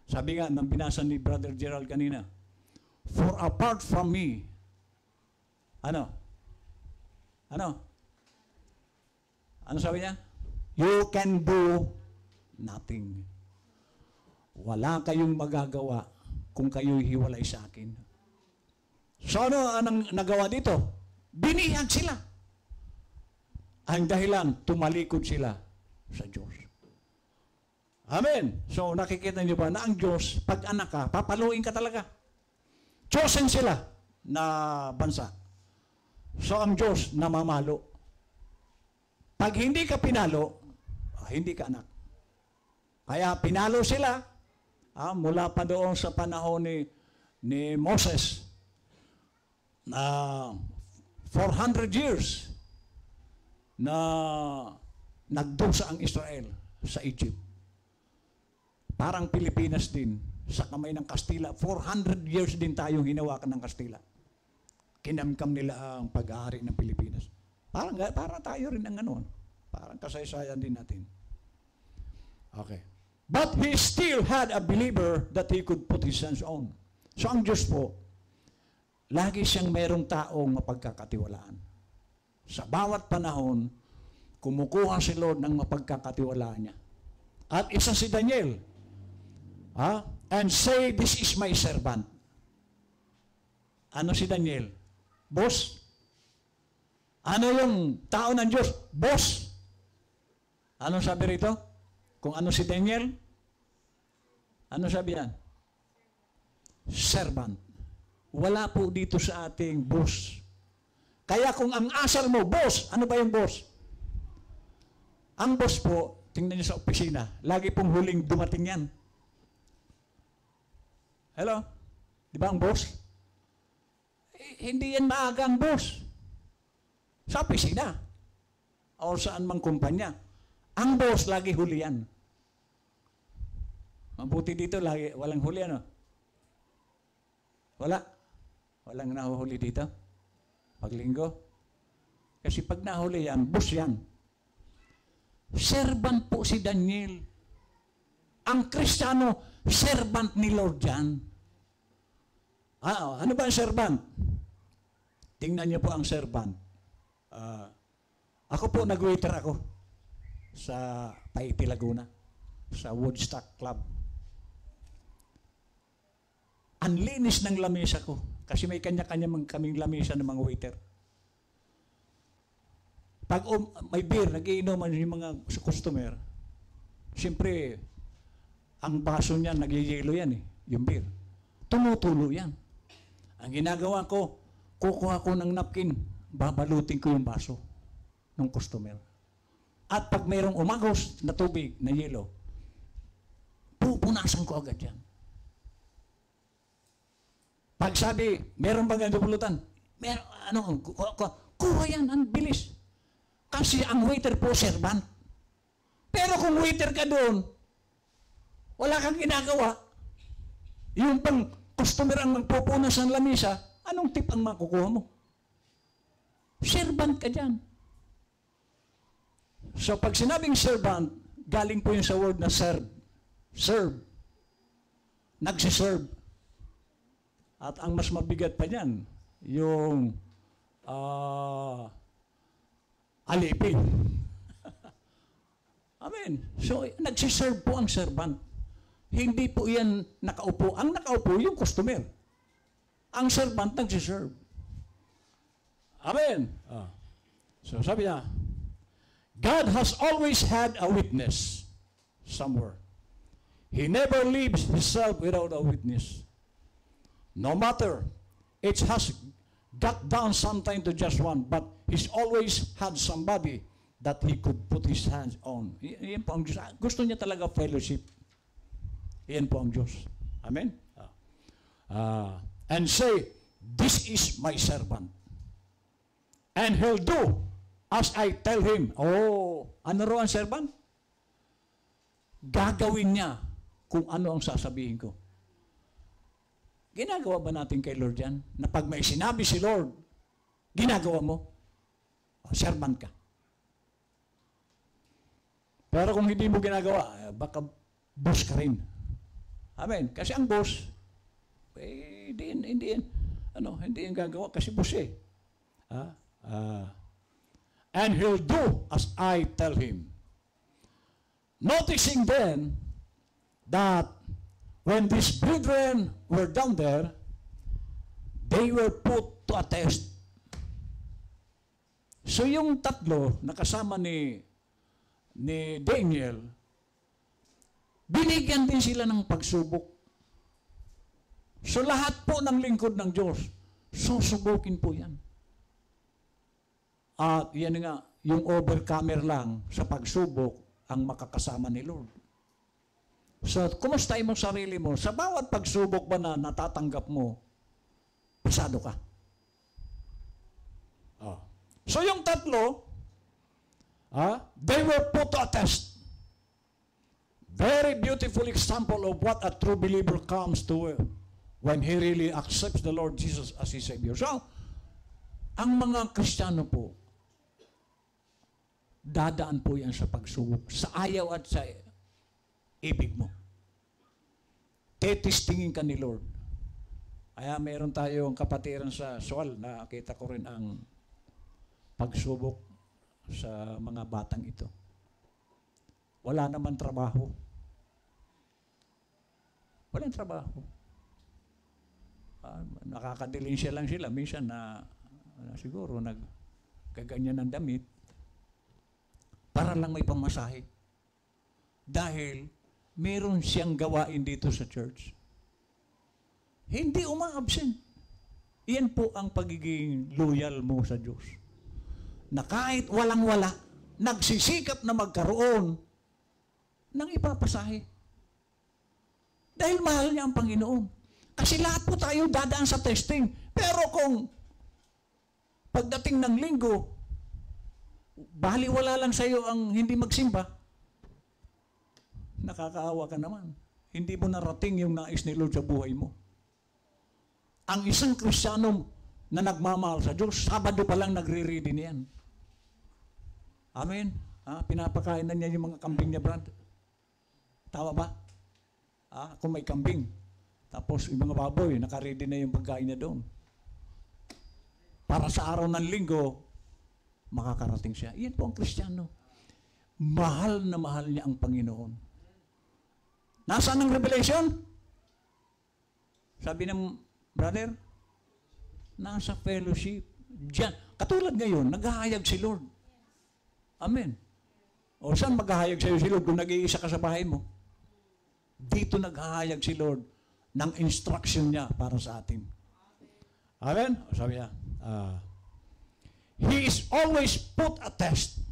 Sabi nga, nang binasa ni Brother Gerald kanina, for apart from me, ano sabi niya? You can do nothing. Wala kayong magagawa kung kayo'y hiwalay sa akin. So ano anong nagawa dito? Binihag sila. Ang dahilan, tumalikod sila sa Diyos. Amen. So nakikita niyo ba na ang Diyos, pag anak ka, papaluin ka talaga. Chosen sila na bansa. So ang Diyos namamalo. Pag hindi ka pinalo, hindi ka anak. Kaya pinalo sila mula pa doon sa panahon ni Moses na 400 years na nagdusa ang Israel sa Egypt. Parang Pilipinas din, sa kamay ng Kastila. 400 years din tayong hinawakan ng Kastila. Kinamkam nila ang pag-aari ng Pilipinas. Parang tayo rin ang ganoon. Parang kasaysayan din natin. Okay. But he still had a believer that he could put his hands on. So ang Diyos po, lagi siyang merong taong mapagkakatiwalaan. Sa bawat panahon, kumukuha si Lord ng mapagkakatiwalaan niya. At isa si Daniel, and say, this is my servant. Ano si Daniel? Boss? Ano yung tao ng Diyos? Boss? Ano sabi rito? Kung ano si Daniel? Ano sabi yan? servant. Wala po dito sa ating boss. Kaya kung ang asal mo, boss, ano ba yung boss? Ang boss po, tingnan niyo sa opisina, lagi pong huling dumating yan. Hello? Di ba ang boss? Hindi yan maaga ang boss. Sa opisina. O saan mang kumpanya. Ang boss, lagi huli yan. Mabuti dito, lagi, walang huli ano? Wala. Walang nahuhuli dito. Paglinggo. Kasi pag nahuli yan, boss yan. Servant po si Daniel. Ang Kristiyano, servant ni Lord yan. Ano ba ang servant? Tingnan niyo po ang servant. Ako po, nag-waiter ako sa Paiti, Laguna, sa Woodstock Club. Ang linis ng lamesa ko kasi may kanya-kanya kaming lamesa ng mga waiter. Pag may beer, nagiinuman yung mga customer, siyempre, ang baso niyan, nagyayelo yan yung beer. Tumutulo yan. Ang ginagawa ko, kukuha ko ng napkin, babalutin ko yung baso ng customer. At pag mayroong umagos na tubig, na yelo, pupunasan ko agad yan. Pag sabi, meron bang dupulutan? Meron, kuha yan, ang bilis. Kasi ang waiter po, servant. Pero kung waiter ka doon, wala kang ginagawa, yung pang customer ang magpupunas ng lamisa, anong tip ang makukuha mo? Servant ka dyan. So pag sinabing servant, galing po yung sa word na serve. Serve. Nagsiserve. At ang mas mabigat pa niyan, yung alipin. Amen. So, nagsiserve po ang servant. Hindi po yan nakaupo. Ang nakaupo, yung customer. Ang servant, nagsiserve. Amen. So, sabi niya, God has always had a witness somewhere. He never leaves himself without a witness. No matter, it has got down sometime to just one, but he's always had somebody that he could put his hands on. Yan po ang Diyos. Gusto niya talaga fellowship. Yan po ang Diyos. Amen? And say, this is my servant. And he'll do as I tell him. Oh, ano raw ang servant? Gagawin niya kung ano ang sasabihin ko. Ginagawa ba natin kay Lord yan? Na pag may sinabi si Lord, ginagawa mo? Servant ka. Pero kung hindi mo ginagawa, baka boss ka rin. Amen. Kasi ang boss, hindi yan gagawa kasi boss eh. And he'll do as I tell him. Noticing then that when these brethren were down there, they were put to a test. So yung tatlo na kasama ni Daniel, binigyan din sila ng pagsubok. So lahat po ng lingkod ng Diyos, susubukin po yan. At yan nga, yung overcomer lang sa pagsubok ang makakasama ni Lord. So, kumusta mo sarili mo? Sa bawat pagsubok ba na natatanggap mo, pasado ka. So, yung tatlo, they were put to a test. Very beautiful example of what a true believer comes to when he really accepts the Lord Jesus as his Savior. So, ang mga Kristiyano po, dadaan po yan sa pagsubok, sa ayaw at sa ibig mo. Tetistingin ka ni Lord. Kaya mayroon tayong kapatiran sa Sual, nakita ko rin ang pagsubok sa mga batang ito. Wala naman trabaho. Walang trabaho. Nakakadiling siya lang sila. Minsan siguro nagkaganyan ng damit para lang may pamasahe. Dahil meron siyang gawain dito sa church. Hindi uma-absent. Iyan po ang pagiging loyal mo sa Diyos. Na kahit walang-wala, nagsisikap na magkaroon ng ipapasahe. Dahil mahal niya ang Panginoon. Kasi lahat po tayo dadaan sa testing. Pero kung pagdating ng linggo, baliwala lang sa iyo ang hindi magsimba, nakakaawa ka naman. Hindi mo narating yung nais ni Lord sa buhay mo. Ang isang Kristiyano na nagmamahal sa Diyos, Sabado pa lang nagre-ready niyan. Amen? Pinapakain na niya yung mga kambing niya, Brad. Tama ba? Kung may kambing, tapos yung mga baboy, nakaready na yung pagkain niya doon. Para sa araw ng linggo, makakarating siya. Iyan po ang Kristiyano. Mahal na mahal niya ang Panginoon. Nasaan ang revelation? Sabi ng brother, nasa fellowship. Diyan. Katulad ngayon, naghahayag si Lord. Amen. O saan maghahayag sa'yo si Lord kung nag-iisa ka sa bahay mo? Dito naghahayag si Lord ng instruction niya para sa atin. Amen? Sabi niya, He is always put a test.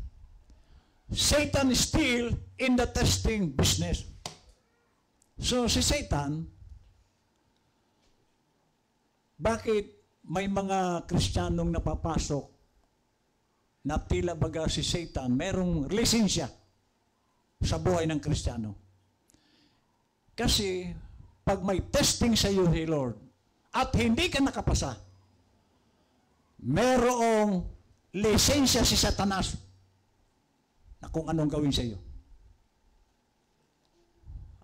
Satan is still in the testing business. So si Satan, bakit may mga Kristiyanong napapasok na tila baga si Satan, merong lisensya sa buhay ng Kristiyano? Kasi pag may testing sa iyo, hey Lord, at hindi ka nakapasa, merong lisensya si Satanas na kung anong gawin sa iyo.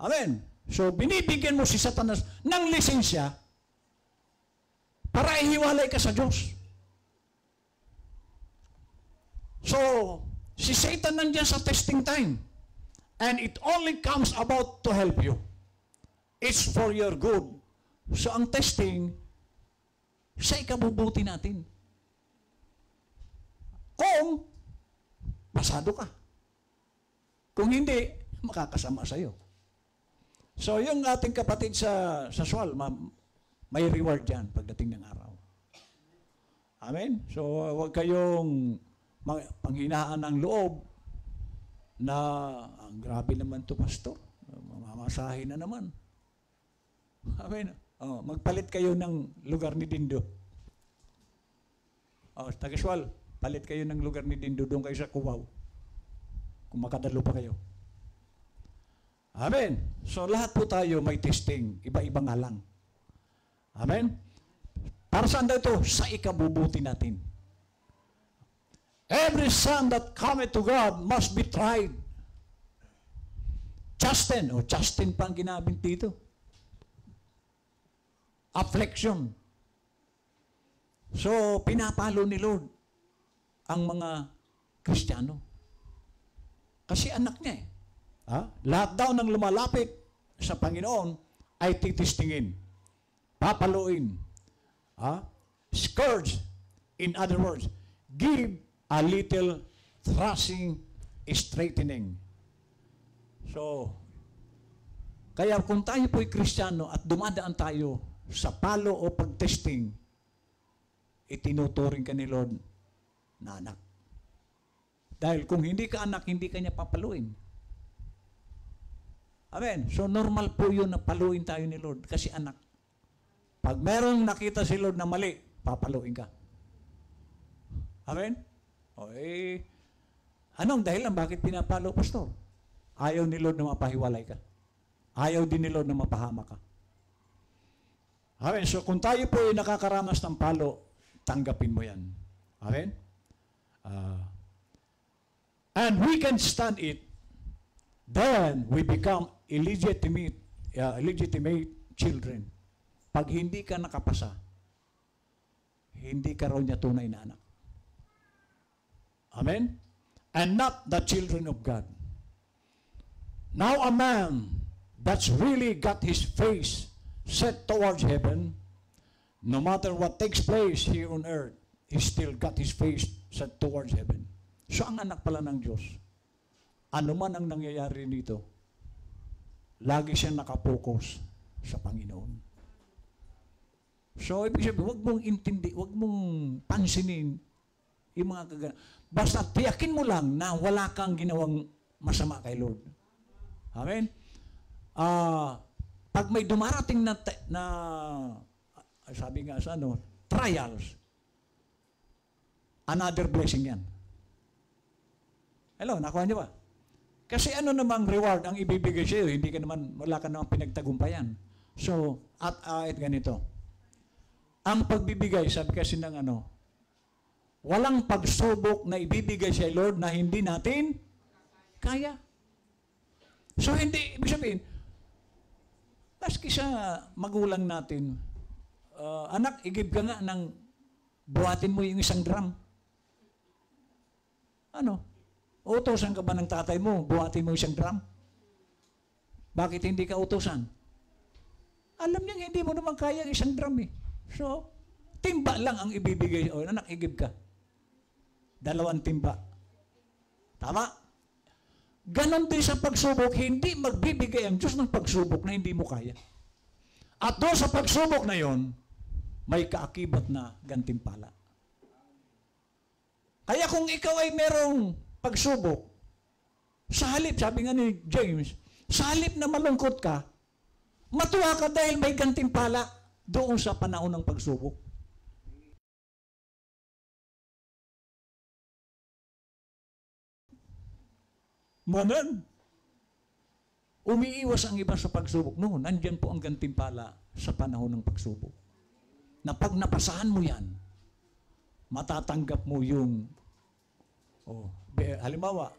Amen. So, binibigyan mo si Satanas ng lisensya para ihiwalay ka sa Diyos. So, si Satan nandiyan sa testing time. And it only comes about to help you. It's for your good. So, ang testing, sa ikabubuti natin. Kung pasado ka. Kung hindi, makakasama sa iyo. So, yung ating kapatid sa Sual, may reward yan pagdating ng araw. Amen? So, huwag kayong panghinaan ng loob na ang grabe naman to pastor. Mamasahin na naman. Amen? Magpalit kayo ng lugar ni Dindo. Taga-Sual, palit kayo ng lugar ni Dindo doon kayo sa Cubao. Kung makadalo pa kayo. Amen. So lahat po tayo may testing. Iba-iba nga lang. Amen. Para saan daw ito? Sa ikabubuti natin. Every son that cometh to God must be tried. Chasten. Chasten pa ang ginamit dito. Affliction. So, pinapalo ni Lord ang mga Kristiyano. Kasi anak niya eh. Lahat daw ng lumalapit sa Panginoon ay titistingin, papaluin, scourge, in other words, give a little thrashing, straightening. So, kaya kung tayo po'y Kristiyano at dumadaan tayo sa palo o pag-testing, itinuturing ka ni Lord na anak. Dahil kung hindi ka anak, hindi ka niya papaluin. Amen. So normal po yun na paluin tayo ni Lord kasi anak. Pag merong nakita si Lord na mali, papaluin ka. Amen? Anong dahilan bakit pinapalo, pastor? Ayaw ni Lord na mapahiwalay ka. Ayaw din ni Lord na mapahama ka. Amen? So kung tayo po ay nakakaranas ng palo, tanggapin mo yan. Amen? And we can stand it, then we become illegitimate children. Pag hindi ka nakapasa, hindi ka raw niya tunay na anak. Amen? And not the children of God. Now a man that's really got his face set towards heaven, no matter what takes place here on earth, he still got his face set towards heaven. So ang anak pala ng Diyos, ano man ang nangyayari dito, lagi siyang nakapokus sa Panginoon. So, ibig sabihin, huwag mong huwag mong pansinin yung mga basta tiyakin mo lang na wala kang ginawang masama kay Lord. Amen? Pag may dumarating na sabi nga sa trials, another blessing yan. Hello, nakuha niyo ba? Kasi ano namang reward ang ibibigay sa iyo, wala ka namang pinagtagumpayan. So, at ganito. Ang pagbibigay, sabi kasi ng walang pagsubok na ibibigay sa Lord na hindi natin kaya. So, hindi, ibig sabihin, maski sa magulang natin, anak, igib ka nga buhatin mo yung isang drum. Utosan ka ba ng tatay mo, buhatin mo isang drum? Bakit hindi ka utosan? Alam niya, hindi mo naman kaya isang drum eh. So, timba lang ang ibibigay. Anak, igib ka. 2 timba. Tama? Ganon din sa pagsubok, hindi magbibigay ang Diyos ng pagsubok na hindi mo kaya. At doon sa pagsubok na yon, may kaakibat na gantimpala. Kaya kung ikaw ay merong pagsubok, sa halip, sabi nga ni James, sa halip na malungkot ka, matuwa ka dahil may gantimpala doon sa panahon ng pagsubok. Manan, umiiwas ang iba sa pagsubok. No, nandyan po ang gantimpala sa panahon ng pagsubok. Na pag napasahan mo yan, matatanggap mo yung, halimbawa,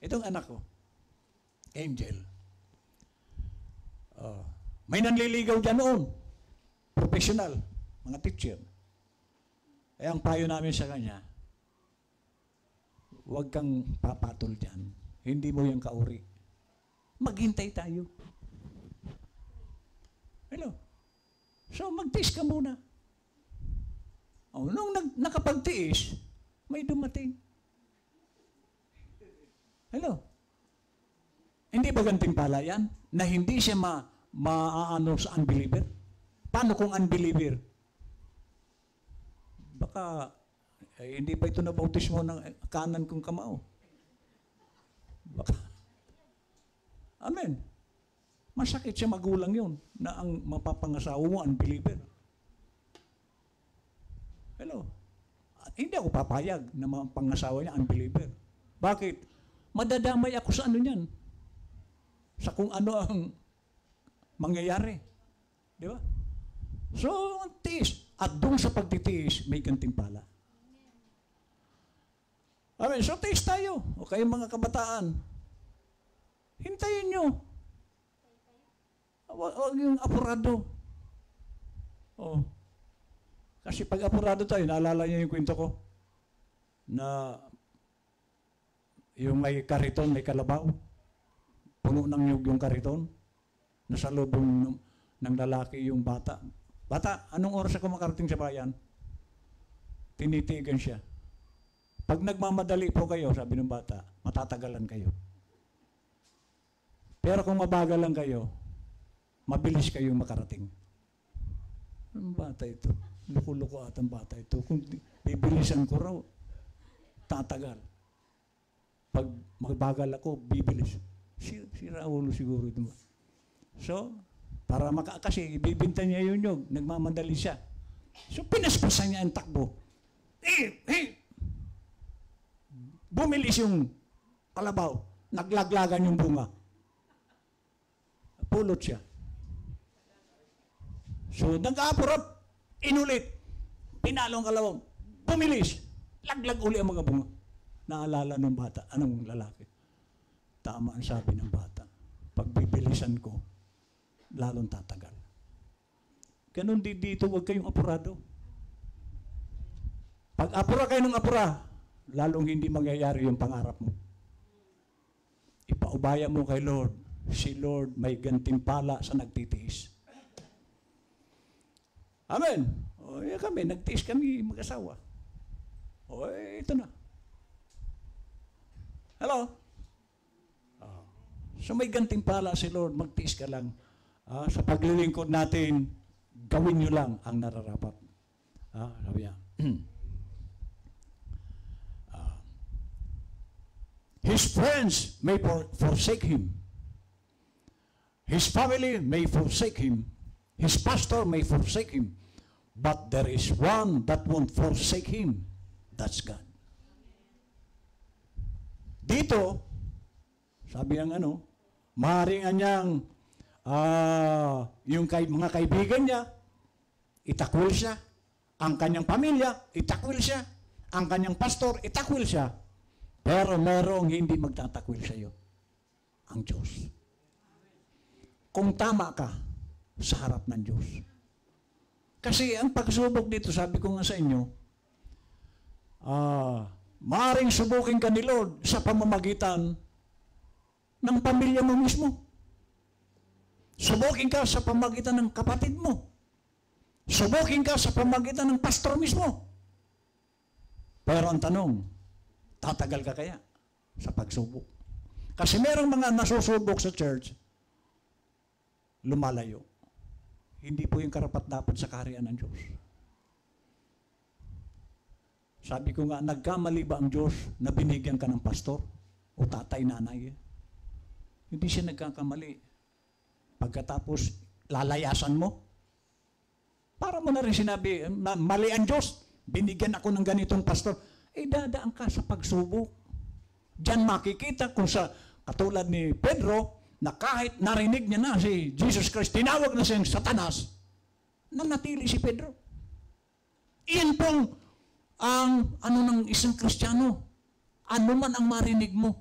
itong anak ko, Angel, may nanliligaw dyan noon, professional, mga teacher. Ang payo namin sa kanya, huwag kang papatol dyan. Hindi mo yung kauri. Maghintay tayo. Hello? So, magtiis ka muna. Nung nakapagtiis, may dumating. Hello? Hindi ba gantimpala yan? Na hindi siya maaano sa unbeliever? Paano kung unbeliever? Baka hindi pa ito nabautismo ng kanan kong kamao. Baka. Amen. Masakit siya magulang yun na ang mapapangasawa mo, unbeliever. Hello? Hindi ako papayag na mapangasawa niya, unbeliever. Bakit? Madadamay ako sa niyan. Sa kung ano ang mangyayari. Di ba? So, tiis. At doon sa pagtitiis, may gantimpala. Amen. So, tiis tayo. O kayong mga kabataan. Hintayin nyo. Huwag yung apurado. Kasi pag apurado tayo, naalala niyo yung kwento ko na yung may kariton, may kalabaw. Puno ng nyug yung kariton. Nasa lubong ng lalaki yung bata. Bata, anong oras ako makarating sa bayan? Tinitigan siya. Pag nagmamadali po kayo, sabi ng bata, matatagalan kayo. Pero kung mabagal lang kayo, mabilis kayong makarating. Ang bata ito. Luko-luko at ang bata ito. Kung bibilisan ko raw, tatagal. Pag magbagal ako, bibilis. Si Raulo siguro ito. So, para kasi ibibinta niya yung nyug, nagmamadali siya. So, pinaspasan niya ang takbo. Bumilis yung kalabaw. Naglaglagan yung bunga. Pulot siya. So, nag-aapurap. Inulit. Pinalong kalabaw. Bumilis. Laglag uli ang mga bunga. Naalala ng bata. Anong lalaki? Tama ang sabi ng bata. Pag bibilisan ko, lalong tatagal. Ganon din dito, huwag kayong apurado. Pag apura kayo ng apura, lalong hindi mangyayari yung pangarap mo. Ipaubaya mo kay Lord. Si Lord may gantimpala sa nagtitiis. Amen. Kami, nagtiis kami mag-asawa. Ito na. Hello? So may gantimpala si Lord, magtiis ka lang. Sa paglilingkod natin, gawin nyo lang ang nararapat. Sabi niya, his friends may forsake him. His family may forsake him. His pastor may forsake him. But there is one that won't forsake him. That's God. Dito, sabi ng maaaring anyang yung mga kaibigan niya, itakwil siya. Ang kanyang pamilya, itakwil siya. Ang kanyang pastor, itakwil siya. Pero merong hindi magtatakwil sa iyo. Ang Diyos. Kung tama ka sa harap ng Diyos. Kasi ang pagsubok dito, sabi ko nga sa inyo, maaaring subukin ka ni Lord sa pamamagitan ng pamilya mo mismo. Subukin ka sa pamamagitan ng kapatid mo. Subukin ka sa pamamagitan ng pastor mismo. Pero ang tanong, tatagal ka kaya sa pagsubok? Kasi merong mga nasusubok sa church, lumalayo. Hindi po yung karapat-dapat sa kaharian ng Diyos. Sabi ko nga, nagkamali ba ang Diyos na binigyan ka ng pastor o tatay, nanay? Hindi siya nagkakamali. Pagkatapos, lalayasan mo. Para mo na rin sinabi, mali ang Diyos, binigyan ako ng ganitong pastor. Dadaan ka sa pagsubok. Diyan makikita kung sa katulad ni Pedro, na kahit narinig niya na si Jesus Christ, tinawag na siyang Satanas, nanatili si Pedro. Iyan pong ang ng isang Kristiyano. Ano man ang marinig mo,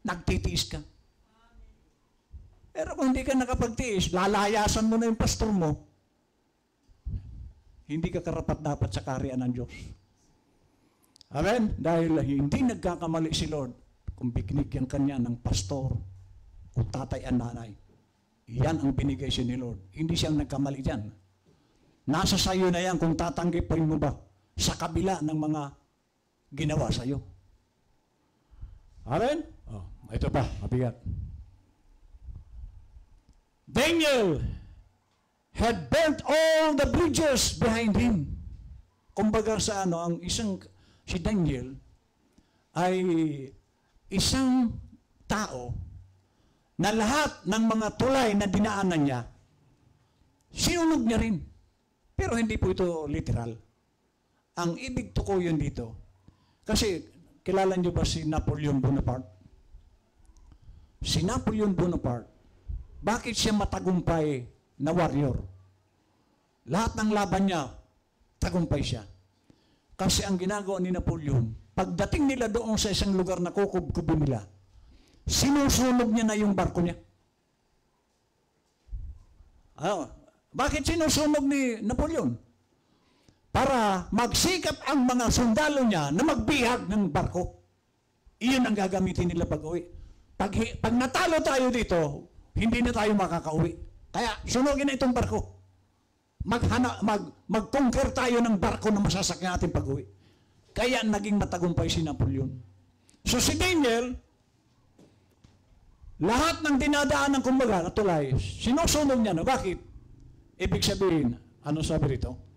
nagtitiis ka. Pero kung hindi ka nakapagtiis, lalayasan mo na yung pastor mo, hindi ka karapat-dapat sa kaharian ng Diyos. Amen? Dahil hindi nagkakamali si Lord kung binigyan kanya ng pastor o tatay at nanay. Yan ang binigay siya ni Lord. Hindi siyang nagkamali dyan. Nasa sayo na yan kung tatanggapin mo ba sa kabila ng mga ginawa sa'yo. Amen? Ito pa, mabigat. Daniel had burnt all the bridges behind him. Kumbaga sa ang si Daniel ay isang tao na lahat ng mga tulay na dinaanan niya, sinunog niya rin. Pero hindi po ito literal. Ang ibig tukoy yun dito. Kasi, kilala niyo ba si Napoleon Bonaparte? Si Napoleon Bonaparte, bakit siya matagumpay na warrior? Lahat ng laban niya, tagumpay siya. Kasi ang ginagawa ni Napoleon, pagdating nila doon sa isang lugar na kukub-kubin nila, sinusunog niya na yung barko niya. Bakit sinusunog ni Napoleon? Para magsikap ang mga sundalo niya na magbihag ng barko. Iyon ang gagamitin nila pag-uwi. Pag natalo tayo dito, hindi na tayo makakauwi. Kaya sunugin na itong barko. Mag-conquer tayo ng barko na masasakyan natin pag-uwi. Kaya naging matagumpay si Napoleon. So si Daniel, lahat ng dinadaan ng kumbaga na tulay, sinusunog niya na. Bakit? Ibig sabihin, ano sabi rito?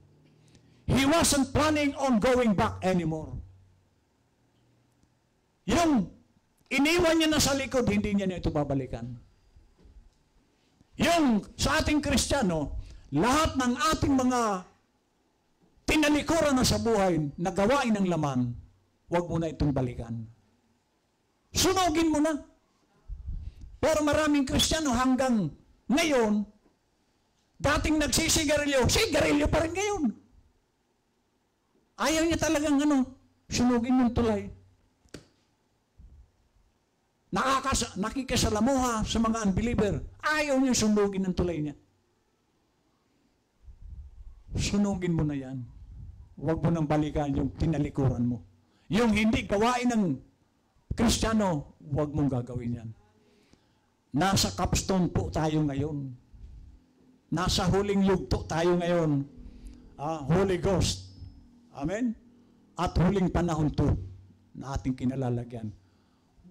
He wasn't planning on going back anymore. Yung iniwan niya na sa likod, hindi niya na ito babalikan. Yung sa ating Kristiyano, lahat ng ating mga tinalikuran na sa buhay, na gawain ng laman, huwag mo na itong balikan. Sunugin mo na. Pero maraming Kristiyano hanggang ngayon, dating nagsisigarilyo, sigarilyo pa rin ngayon. Ayaw niya talagang sunugin yung tulay. Nakikisalamuha sa mga unbeliever. Ayaw niya sunugin ng tulay niya. Sunugin mo na yan. Huwag mo nang balikan yung tinalikuran mo. Yung hindi gawain ng Kristiyano, huwag mong gagawin yan. Nasa capstone po tayo ngayon. Nasa huling yugto tayo ngayon. Holy Ghost. Amen? At huling panahon to na ating kinalalagyan.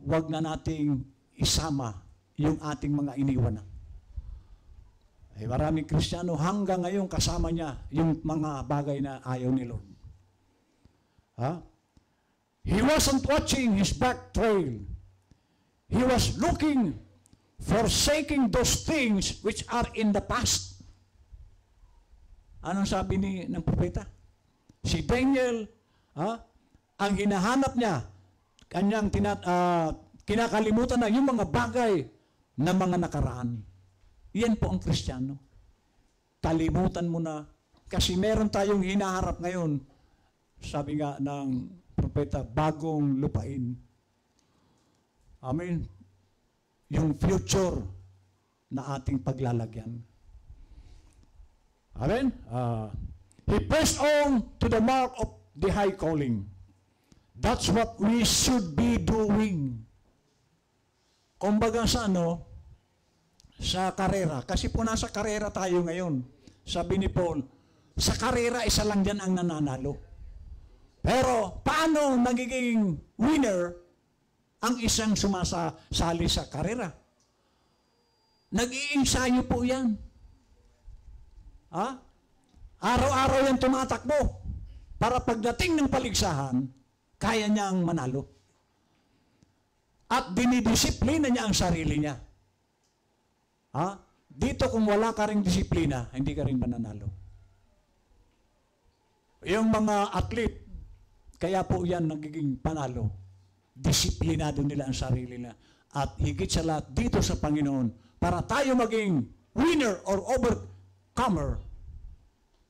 Huwag na nating isama yung ating mga iniwan. Maraming Kristiyano hanggang ngayon kasama niya yung mga bagay na ayaw ni Lord. He wasn't watching his back trail. He was looking, forsaking those things which are in the past. Anong sabi ng propeta? Si Daniel, ang hinahanap niya, kanyang kinakalimutan na yung mga bagay na mga nakaraan. Yan po ang Kristiyano. Kalimutan mo na. Kasi meron tayong hinaharap ngayon. Sabi nga ng propeta, bagong lupain. Amen. Yung future na ating paglalagyan. Amen. He pressed on to the mark of the high calling. That's what we should be doing. Kumbaga sa karera. Kasi po nasa karera tayo ngayon. Sabi ni Paul, sa karera isa lang dyan ang nananalo. Pero paano nagiging winner ang isang sumasali sa karera? Nag-iinsayo po yan. Araw-araw yan tumatakbo para pagdating ng paligsahan, kaya niyang manalo. At dinidisiplina niya ang sarili niya. Dito kung wala ka ring disiplina, hindi ka rin mananalo. Yung mga athlete, kaya po yan nagiging panalo. Disiplinado nila ang sarili nila. At higit sa lahat dito sa Panginoon, para tayo maging winner or overcomer,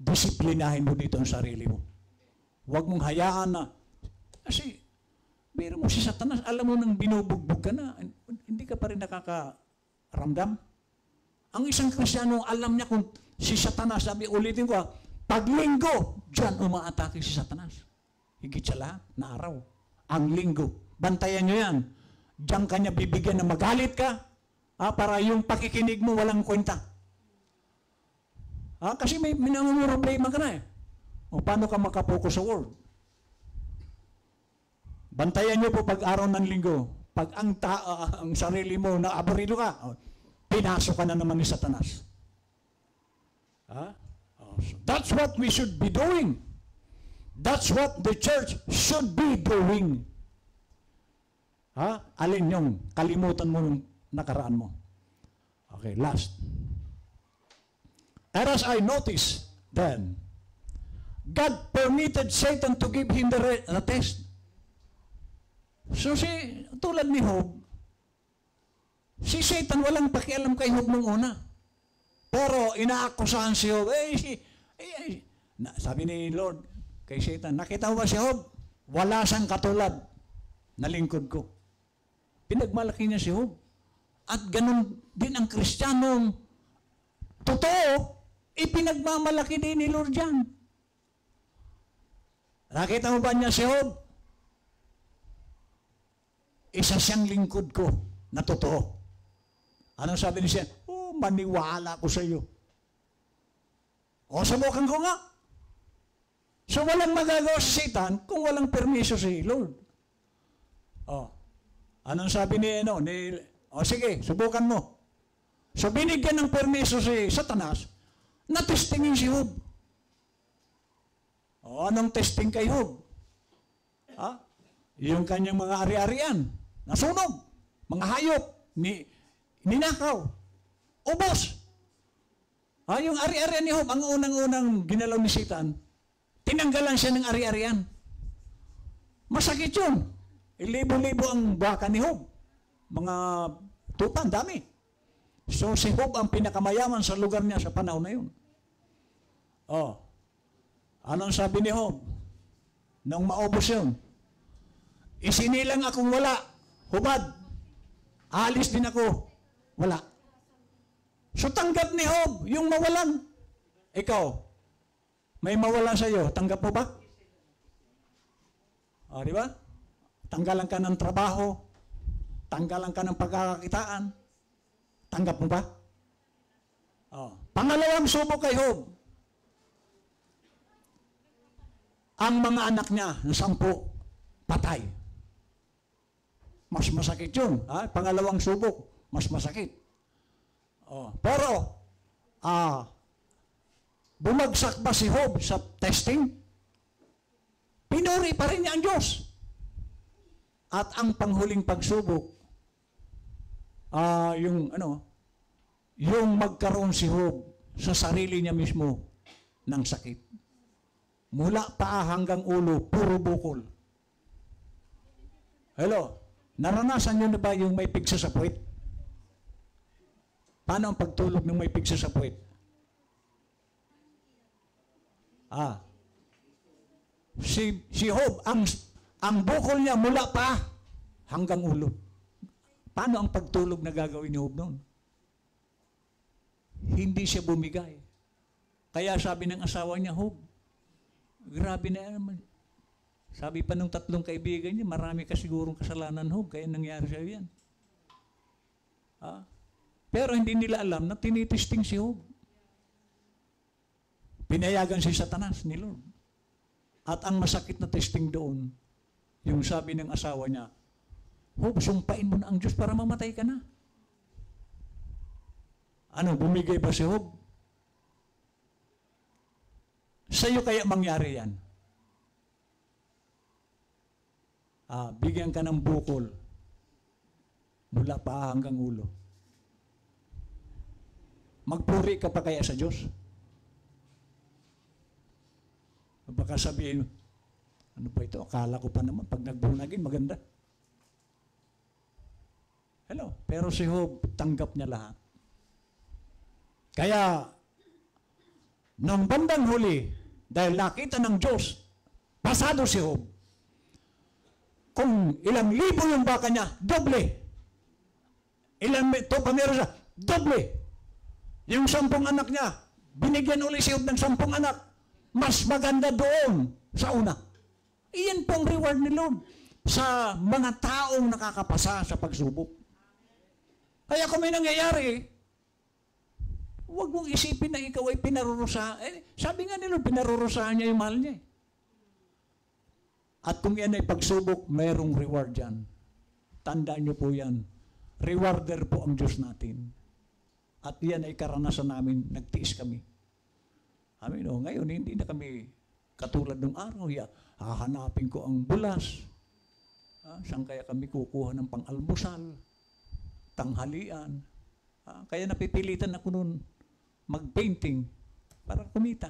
disiplinahin mo dito ang sarili mo. Huwag mong hayaan na, kasi, meron mo si Satanas, alam mo nang binubugbog ka na, hindi ka pa rin nakakaramdam. Ang isang Kristiyano, alam niya kung si Satanas, sabi ulitin ko, pag linggo, dyan umaatake si Satanas. Higit sa lahat na araw. Ang linggo. Bantayan nyo yan. Diyan ka niya bibigyan na magalit ka, para yung pakikinig mo walang kwenta. Kasi may problema ka na eh. O paano ka makapokus sa word? Bantayan nyo po pag araw ng linggo. Pag ang sarili mo na aburido ka, pinasok ka na naman ni Satanas. So that's what we should be doing. That's what the church should be doing. Alin yung kalimutan mo nung nakaraan mo? Okay, last. And as I noticed then, God permitted Satan to give him the test. So tulad ni Job, si Satan walang pakialam kay Job nung una. Pero inaakusahan si Job, sabi ni Lord kay Satan, nakita mo ba si Job? Wala siyang katulad na lingkod ko. Pinagmalaki niya si Job. At ganun din ang Kristiyanong totoo, ipinagmamalaki din ni Lord yan. Nakita mo ba niya si Job? Isa siyang lingkod ko na totoo. Anong sabi niya? Maniwala ko sa iyo. Subukan ko nga. So walang magagawa si Satan kung walang permiso si Lord. Anong sabi sige, subukan mo. So binigyan ng permiso si Satanas na testingin si Job. Anong testing kay Job? Yung kanyang mga ari-arian, nasunog, mga hayop, ninakaw, ubos. Yung ari-arian ni Job, ang unang-unang ginalaw ni Satan, tinanggalan siya ng ari-arian. Masakit yun. Libo-libo ang baka ni Job. Mga tupan, dami. So si Job ang pinakamayaman sa lugar niya sa panahon na yun. Anong sabi ni Job? Nung maubos yun, isinilang akong wala, hubad, alis din ako, wala. So tanggap ni Job yung mawalan. Ikaw, may mawalan sa iyo, tanggap mo ba? Di ba? Tanggalan ka ng trabaho, tanggalan ka ng pagkakakitaan, tanggap mo ba? Pangalawang subok kay Job, ang mga anak niya na 10, patay. Mas masakit yun. Pangalawang subok, mas masakit. Pero, bumagsak ba si Job sa testing? Pinuri pa rin niya ang Diyos. At ang panghuling pagsubok, yung magkaroon si Job sa sarili niya mismo ng sakit. Mula paa hanggang ulo, puro bukol. Hello? Naranasan niyo na ba yung may pigsa sa puwet? Paano ang pagtulog ng may pigsa sa puwet? Si Job, ang bukol niya mula pa hanggang ulo. Paano ang pagtulog na gagawin ni Job noon? Hindi siya bumigay. Kaya sabi ng asawa niya, Job, grabe na naman. Sabi pa ng tatlong kaibigan niya, marami ka sigurong kasalanan, Job, kaya nangyari sa'yo yan. Pero hindi nila alam na tinitisting si Job. Pinayagan si Satanas ni Lord. At ang masakit na testing doon, yung sabi ng asawa niya, Job, sumpain mo na ang Diyos para mamatay ka na. Ano, bumigay ba si Job? Sa'yo kaya mangyari yan? Bigyan ka ng bukol mula pa hanggang ulo. Magpuri ka pa kaya sa Diyos? Baka sabihin, ano ba ito? Akala ko pa naman, pag nagbunagin, maganda. Hello? Pero si Job, tanggap niya lahat. Kaya, nang bandang huli, dahil nakita ng Diyos, pasado si Job. Kung ilang libo yung baka niya, doble. Ilang ito pa meron siya, doble. Yung 10 anak niya, binigyan uli si Job ng 10 anak. Mas maganda doon sa una. Iyan pong reward ni Lord sa mga taong nakakapasa sa pagsubok. Kaya kung may nangyayari, huwag mong isipin na ikaw ay pinarurusahan. Sabi nga ni Lord, pinarurusahan niya yung mahal niya. At kung yan ay pagsubok, mayroong reward yan. Tandaan niyo po yan. Rewarder po ang Diyos natin. At yan ay karanasan namin, nagtiis kami. Amin, ngayon, hindi na kami katulad ng araw. Hahanapin ko ang bulas. Saan kaya kami kukuha ng pang-almusal, tanghalian. Kaya napipilitan ako noon mag-painting para kumita.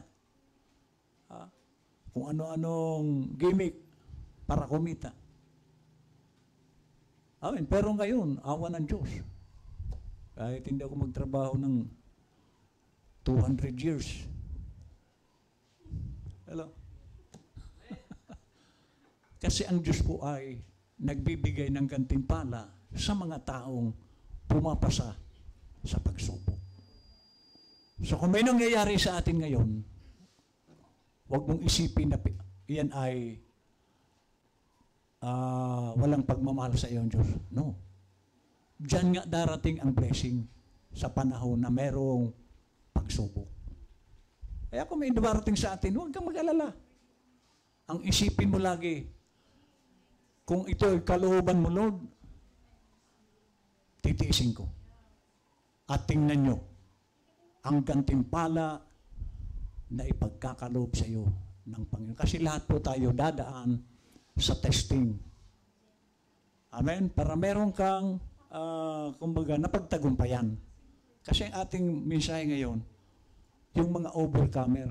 Kung ano-anong gimmick para kumita. Amen. Pero ngayon, awa ng Diyos. Kahit hindi ako magtrabaho ng 200 years. Hello? Kasi ang Diyos po ay nagbibigay ng gantimpala sa mga taong pumapasa sa pagsubok. So kung may nangyayari sa atin ngayon, huwag mong isipin na iyan ay walang pagmamahal sa iyong Diyos. No. Diyan nga darating ang blessing sa panahon na merong pagsubok. Kaya kung may darating sa atin, huwag kang mag-alala. Ang isipin mo lagi, kung ito ay kalooban mo, Lord, titiisin ko. At tingnan nyo, ang gantimpala na ipagkakaloob sa iyo ng Panginoon. Kasi lahat po tayo dadaan sa testing. Amen? Para meron kang, kumbaga, napagtagumpayan. Kasi ang ating mensahe ngayon, yung mga overcomer.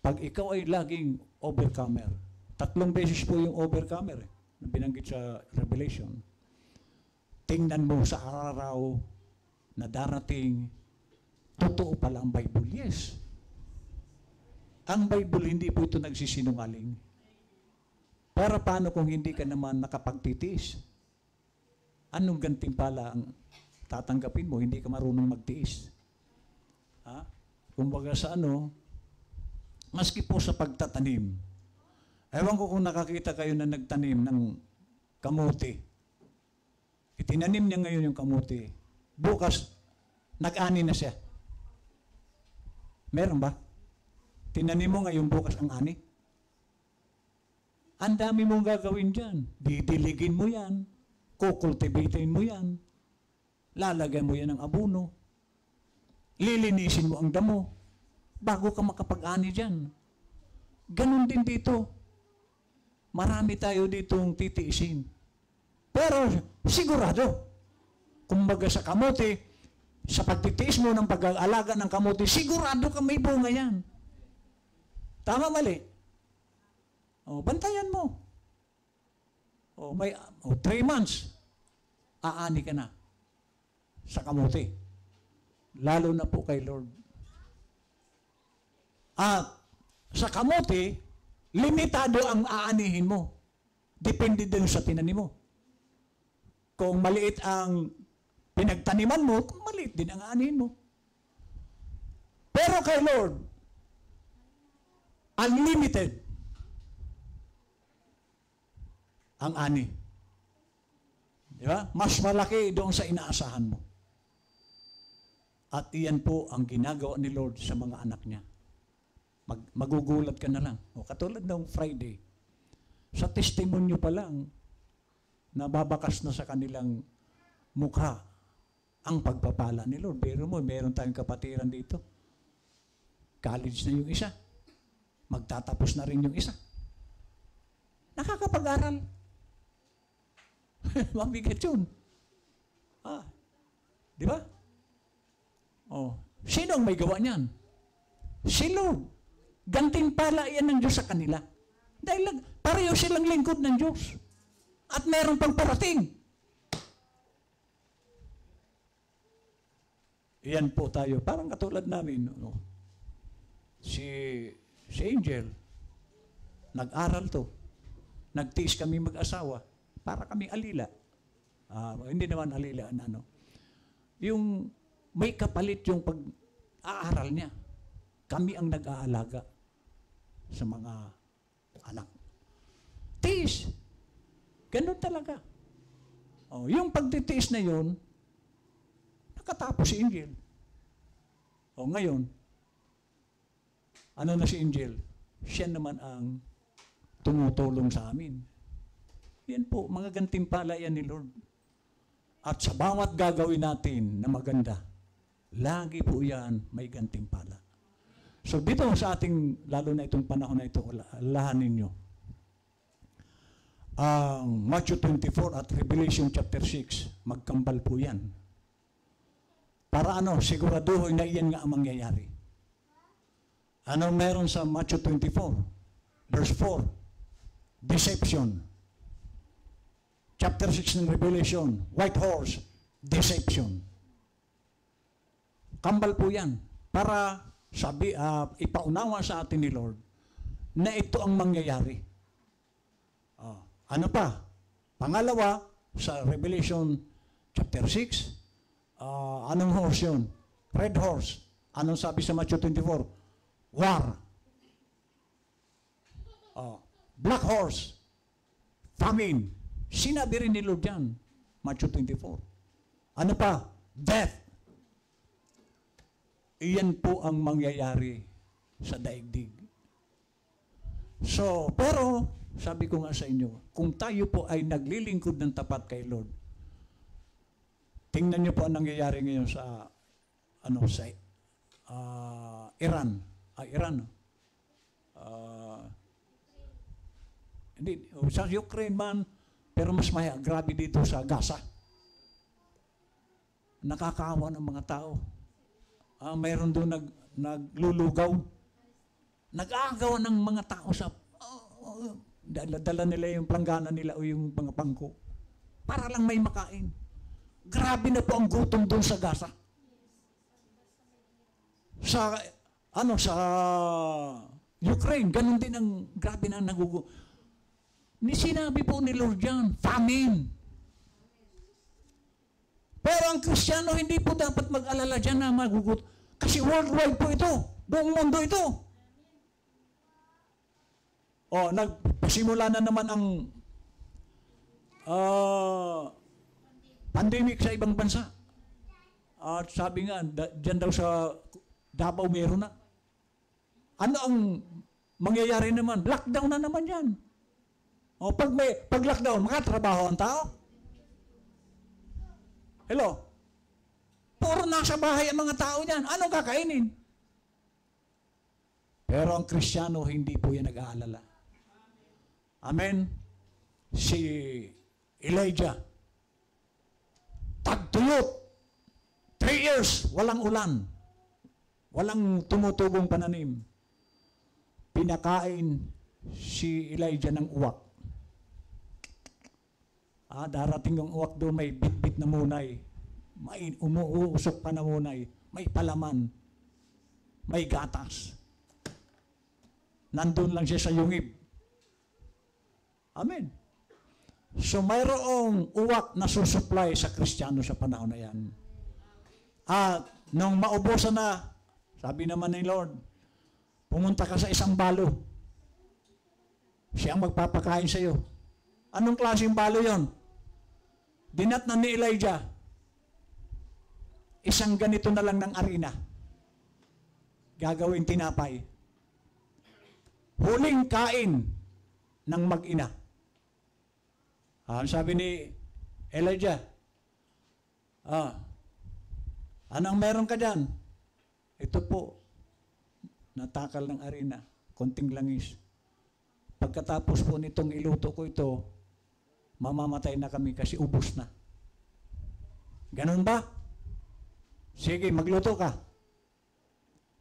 Pag ikaw ay laging overcomer, 3 beses po yung overcomer na binanggit sa Revelation. Tingnan mo sa araw na darating, totoo pala ang Bible. Yes. Ang Bible, hindi po ito nagsisinungaling. Para paano kung hindi ka naman nakapagtitiis? Anong gantimpala ang tatanggapin mo? Hindi ka marunong magtiis. Kumbaga sa maski po sa pagtatanim. Ewan ko kung nakakita kayo na nagtanim ng kamote. Itinanim niya ngayon yung kamote. Bukas, nag-ani na siya. Meron ba? Tinanim mo ngayon bukas ang ani? Ang dami mong gagawin dyan. Didiligin mo yan. Kukultibatein mo yan. Lalagyan mo yan ng abono. Lilinisin mo ang damo bago ka makapag-ani dyan. Ganon din dito. Marami tayo ditong titiisin. Pero sigurado, kumbaga sa kamote, sa pagtitiis mo ng pag-aalaga ng kamote, sigurado ka may bunga yan. Tama, mali? Bantayan mo. 3 months, aani ka na sa kamote. Lalo na po kay Lord. At sa kamote, limitado ang aanihin mo. Depende din sa tinanim mo. Kung maliit ang pinagtaniman mo, maliit din ang aanihin mo. Pero kay Lord, unlimited ang ani. Di ba? Mas malaki doon sa inaasahan mo. At iyan po ang ginagawa ni Lord sa mga anak niya. Magugulat ka na lang. Katulad ng Friday, sa testimonyo pa lang, nababakas na sa kanilang mukha ang pagpapala ni Lord. Pero meron tayong kapatiran dito. College na yung isa. Magtatapos na rin yung isa. Nakakapag-aral. Mabigat yun. Di ba? Sino ang may gawa niyan? Si Lord. Gantimpala yan ng Diyos sa kanila. Dahil pareho silang lingkod ng Diyos. At meron pang parating. Yan po tayo. Parang katulad namin. Si Angel, nag-aral to. Nagtiis kami mag-asawa. Para kami alila. Hindi naman alila. Yung may kapalit yung pag-aaral niya. Kami ang nag-aalaga sa mga anak. Tiis. Ganun talaga. Yung pagtitiis na yun, nakatapos si Angel. Ngayon, ano na si Angel? Siya naman ang tumutulong sa amin. Yan po, mga gantimpala yan ni Lord. At sa bawat gagawin natin na maganda, lagi po yan may gantimpala. So dito sa ating, lalo na itong panahon na ito, alahan ninyo. Ang Matthew 24 at Revelation chapter 6, magkambal po yan. Para siguraduhin na iyan nga ang mangyayari. Ano meron sa Matthew 24, verse 4? Deception. Chapter 6 ng Revelation, white horse, deception. Kambal po yan. Para ipaunawa sa atin ni Lord na ito ang mangyayari. Ano pa? Pangalawa, sa Revelation chapter 6, anong horse yun? Red horse. Anong sabi sa Matthew 24? War. Black horse. Famine. Sinabi rin ni Lord yan. Matthew 24. Ano pa? Death. Iyan po ang mangyayari sa daigdig. So, pero, sabi ko nga sa inyo, kung tayo po ay naglilingkod ng tapat kay Lord, tingnan niyo po ang nangyayari ngayon sa Iran. Hindi, sa Ukraine man, pero mas grabe dito sa Gaza. Nakakaawa ng mga tao. Mayroon doon naglulugaw. Nag-aagaw ng mga tao sa dala nila yung planggana nila o yung mga pangko para lang may makain. Grabe na po ang gutom doon sa Gaza. Sa Ukraine, ganun din ang grabe na sinabi po ni Lord yan, famine. Pero ang Kristiyano hindi po dapat mag-alala dyan na magugut. Kasi worldwide po ito. Buong mundo ito. Nagsimula na naman ang pandemic sa ibang bansa. At sabi nga, dyan daw sa Davao meron na. Ano ang mangyayari naman? Lockdown na naman yan. Pag lockdown, makatrabaho ang tao? Hello? Puro nasa bahay ang mga tao niyan. Anong kakainin? Pero ang Kristiyano, hindi po yan nag-aalala. Amen? Si Elijah, tagtuyot, 3 years, walang ulan. Walang tumutugong pananim. Pinakain si Elijah ng uwak. Darating yung uwak doon, may bit-bit na munay. May umuusok pa na munay. May palaman. May gatas. Nandun lang siya sa yungib. Amen. So mayroong uwak na susupply sa Kristiyano sa panahon na yan. At nung maubusan na, sabi naman ni Lord, pumunta ka sa isang balo. Siya ang magpapakain sa iyo. Anong klaseng balo yon? Dinatnan ni Elijah, isang ganito na lang ng arena. Gagawin tinapay. Huling kain ng mag-ina. Sabi ni Elijah, anong meron ka dyan? Ito po, natakal ng arena, konting langis. Pagkatapos po nitong iluto ko ito, mamamatay na kami kasi ubos na. Ganun ba? Sige, magluto ka.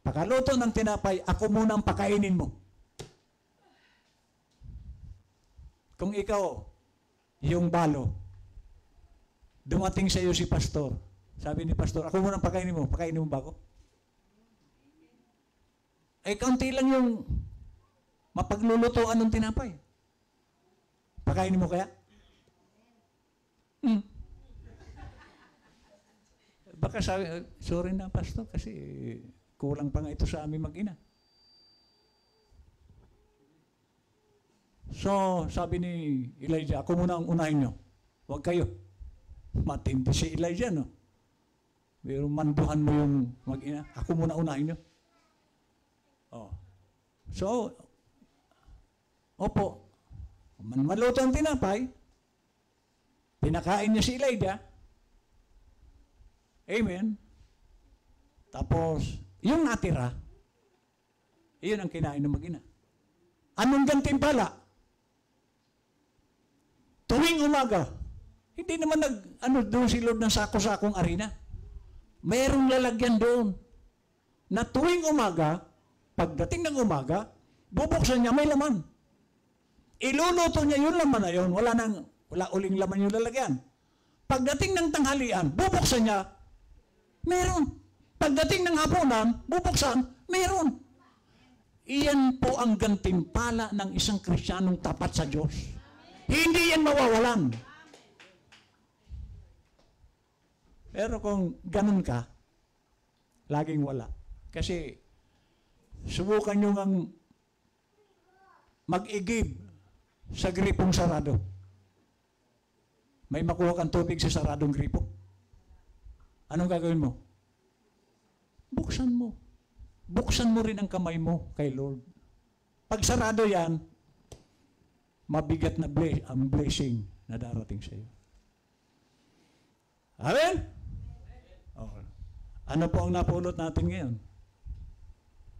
Pagkaluto ng tinapay, ako muna ang pakainin mo. Kung ikaw, yung balo, dumating sa iyo si pastor. Sabi ni pastor, ako muna ang pakainin mo ba ako? Kaunti lang yung mapaglulutoan ng tinapay. Pakainin mo kaya? Baka sabi, sorry na pastor kasi kulang pa nga ito sa aming mag-ina. So, sabi ni Elijah, ako muna ang unahin nyo. Huwag kayo. Matindi si Elijah, no? Pero manduhan mo yung mag-ina. Ako muna unahin nyo. So, opo, maluto ang tinapay, pinakain niya si Elijah. Amen. Tapos, yung natira, iyon ang kinain ng mag-ina. Anong gantimpala? Tuwing umaga, hindi naman doon si Lord ng sako-sakong arena. Mayroong lalagyan doon na tuwing umaga, pagdating ng umaga, bubuksan niya, may laman. Iluluto niya yung laman na yun, wala uling laman yung lalagyan. Pagdating ng tanghalian, bubuksan niya, meron. Pagdating ng hapunan, bubuksan, meron. Iyan po ang gantimpala ng isang Kristiyanong tapat sa Diyos. Hindi yan mawawalan. Pero kung ganun ka, laging wala. Kasi, subukan nyo ngang mag-igib sa gripong sarado. May makuha kang tubig sa saradong gripo. Anong gagawin mo? Buksan mo. Buksan mo rin ang kamay mo kay Lord. Pag sarado yan, mabigat na ang blessing na darating sa iyo. Amen? Okay. Ano po ang napulot natin ngayon?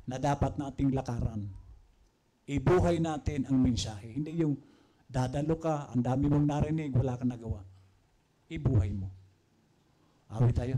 Na dapat nating lakaran. Ibuhay natin ang mensahe. Hindi yung dadalo ka, ang dami mong narinig, wala kang nagawa. Ibuhay mo. Awit tayo.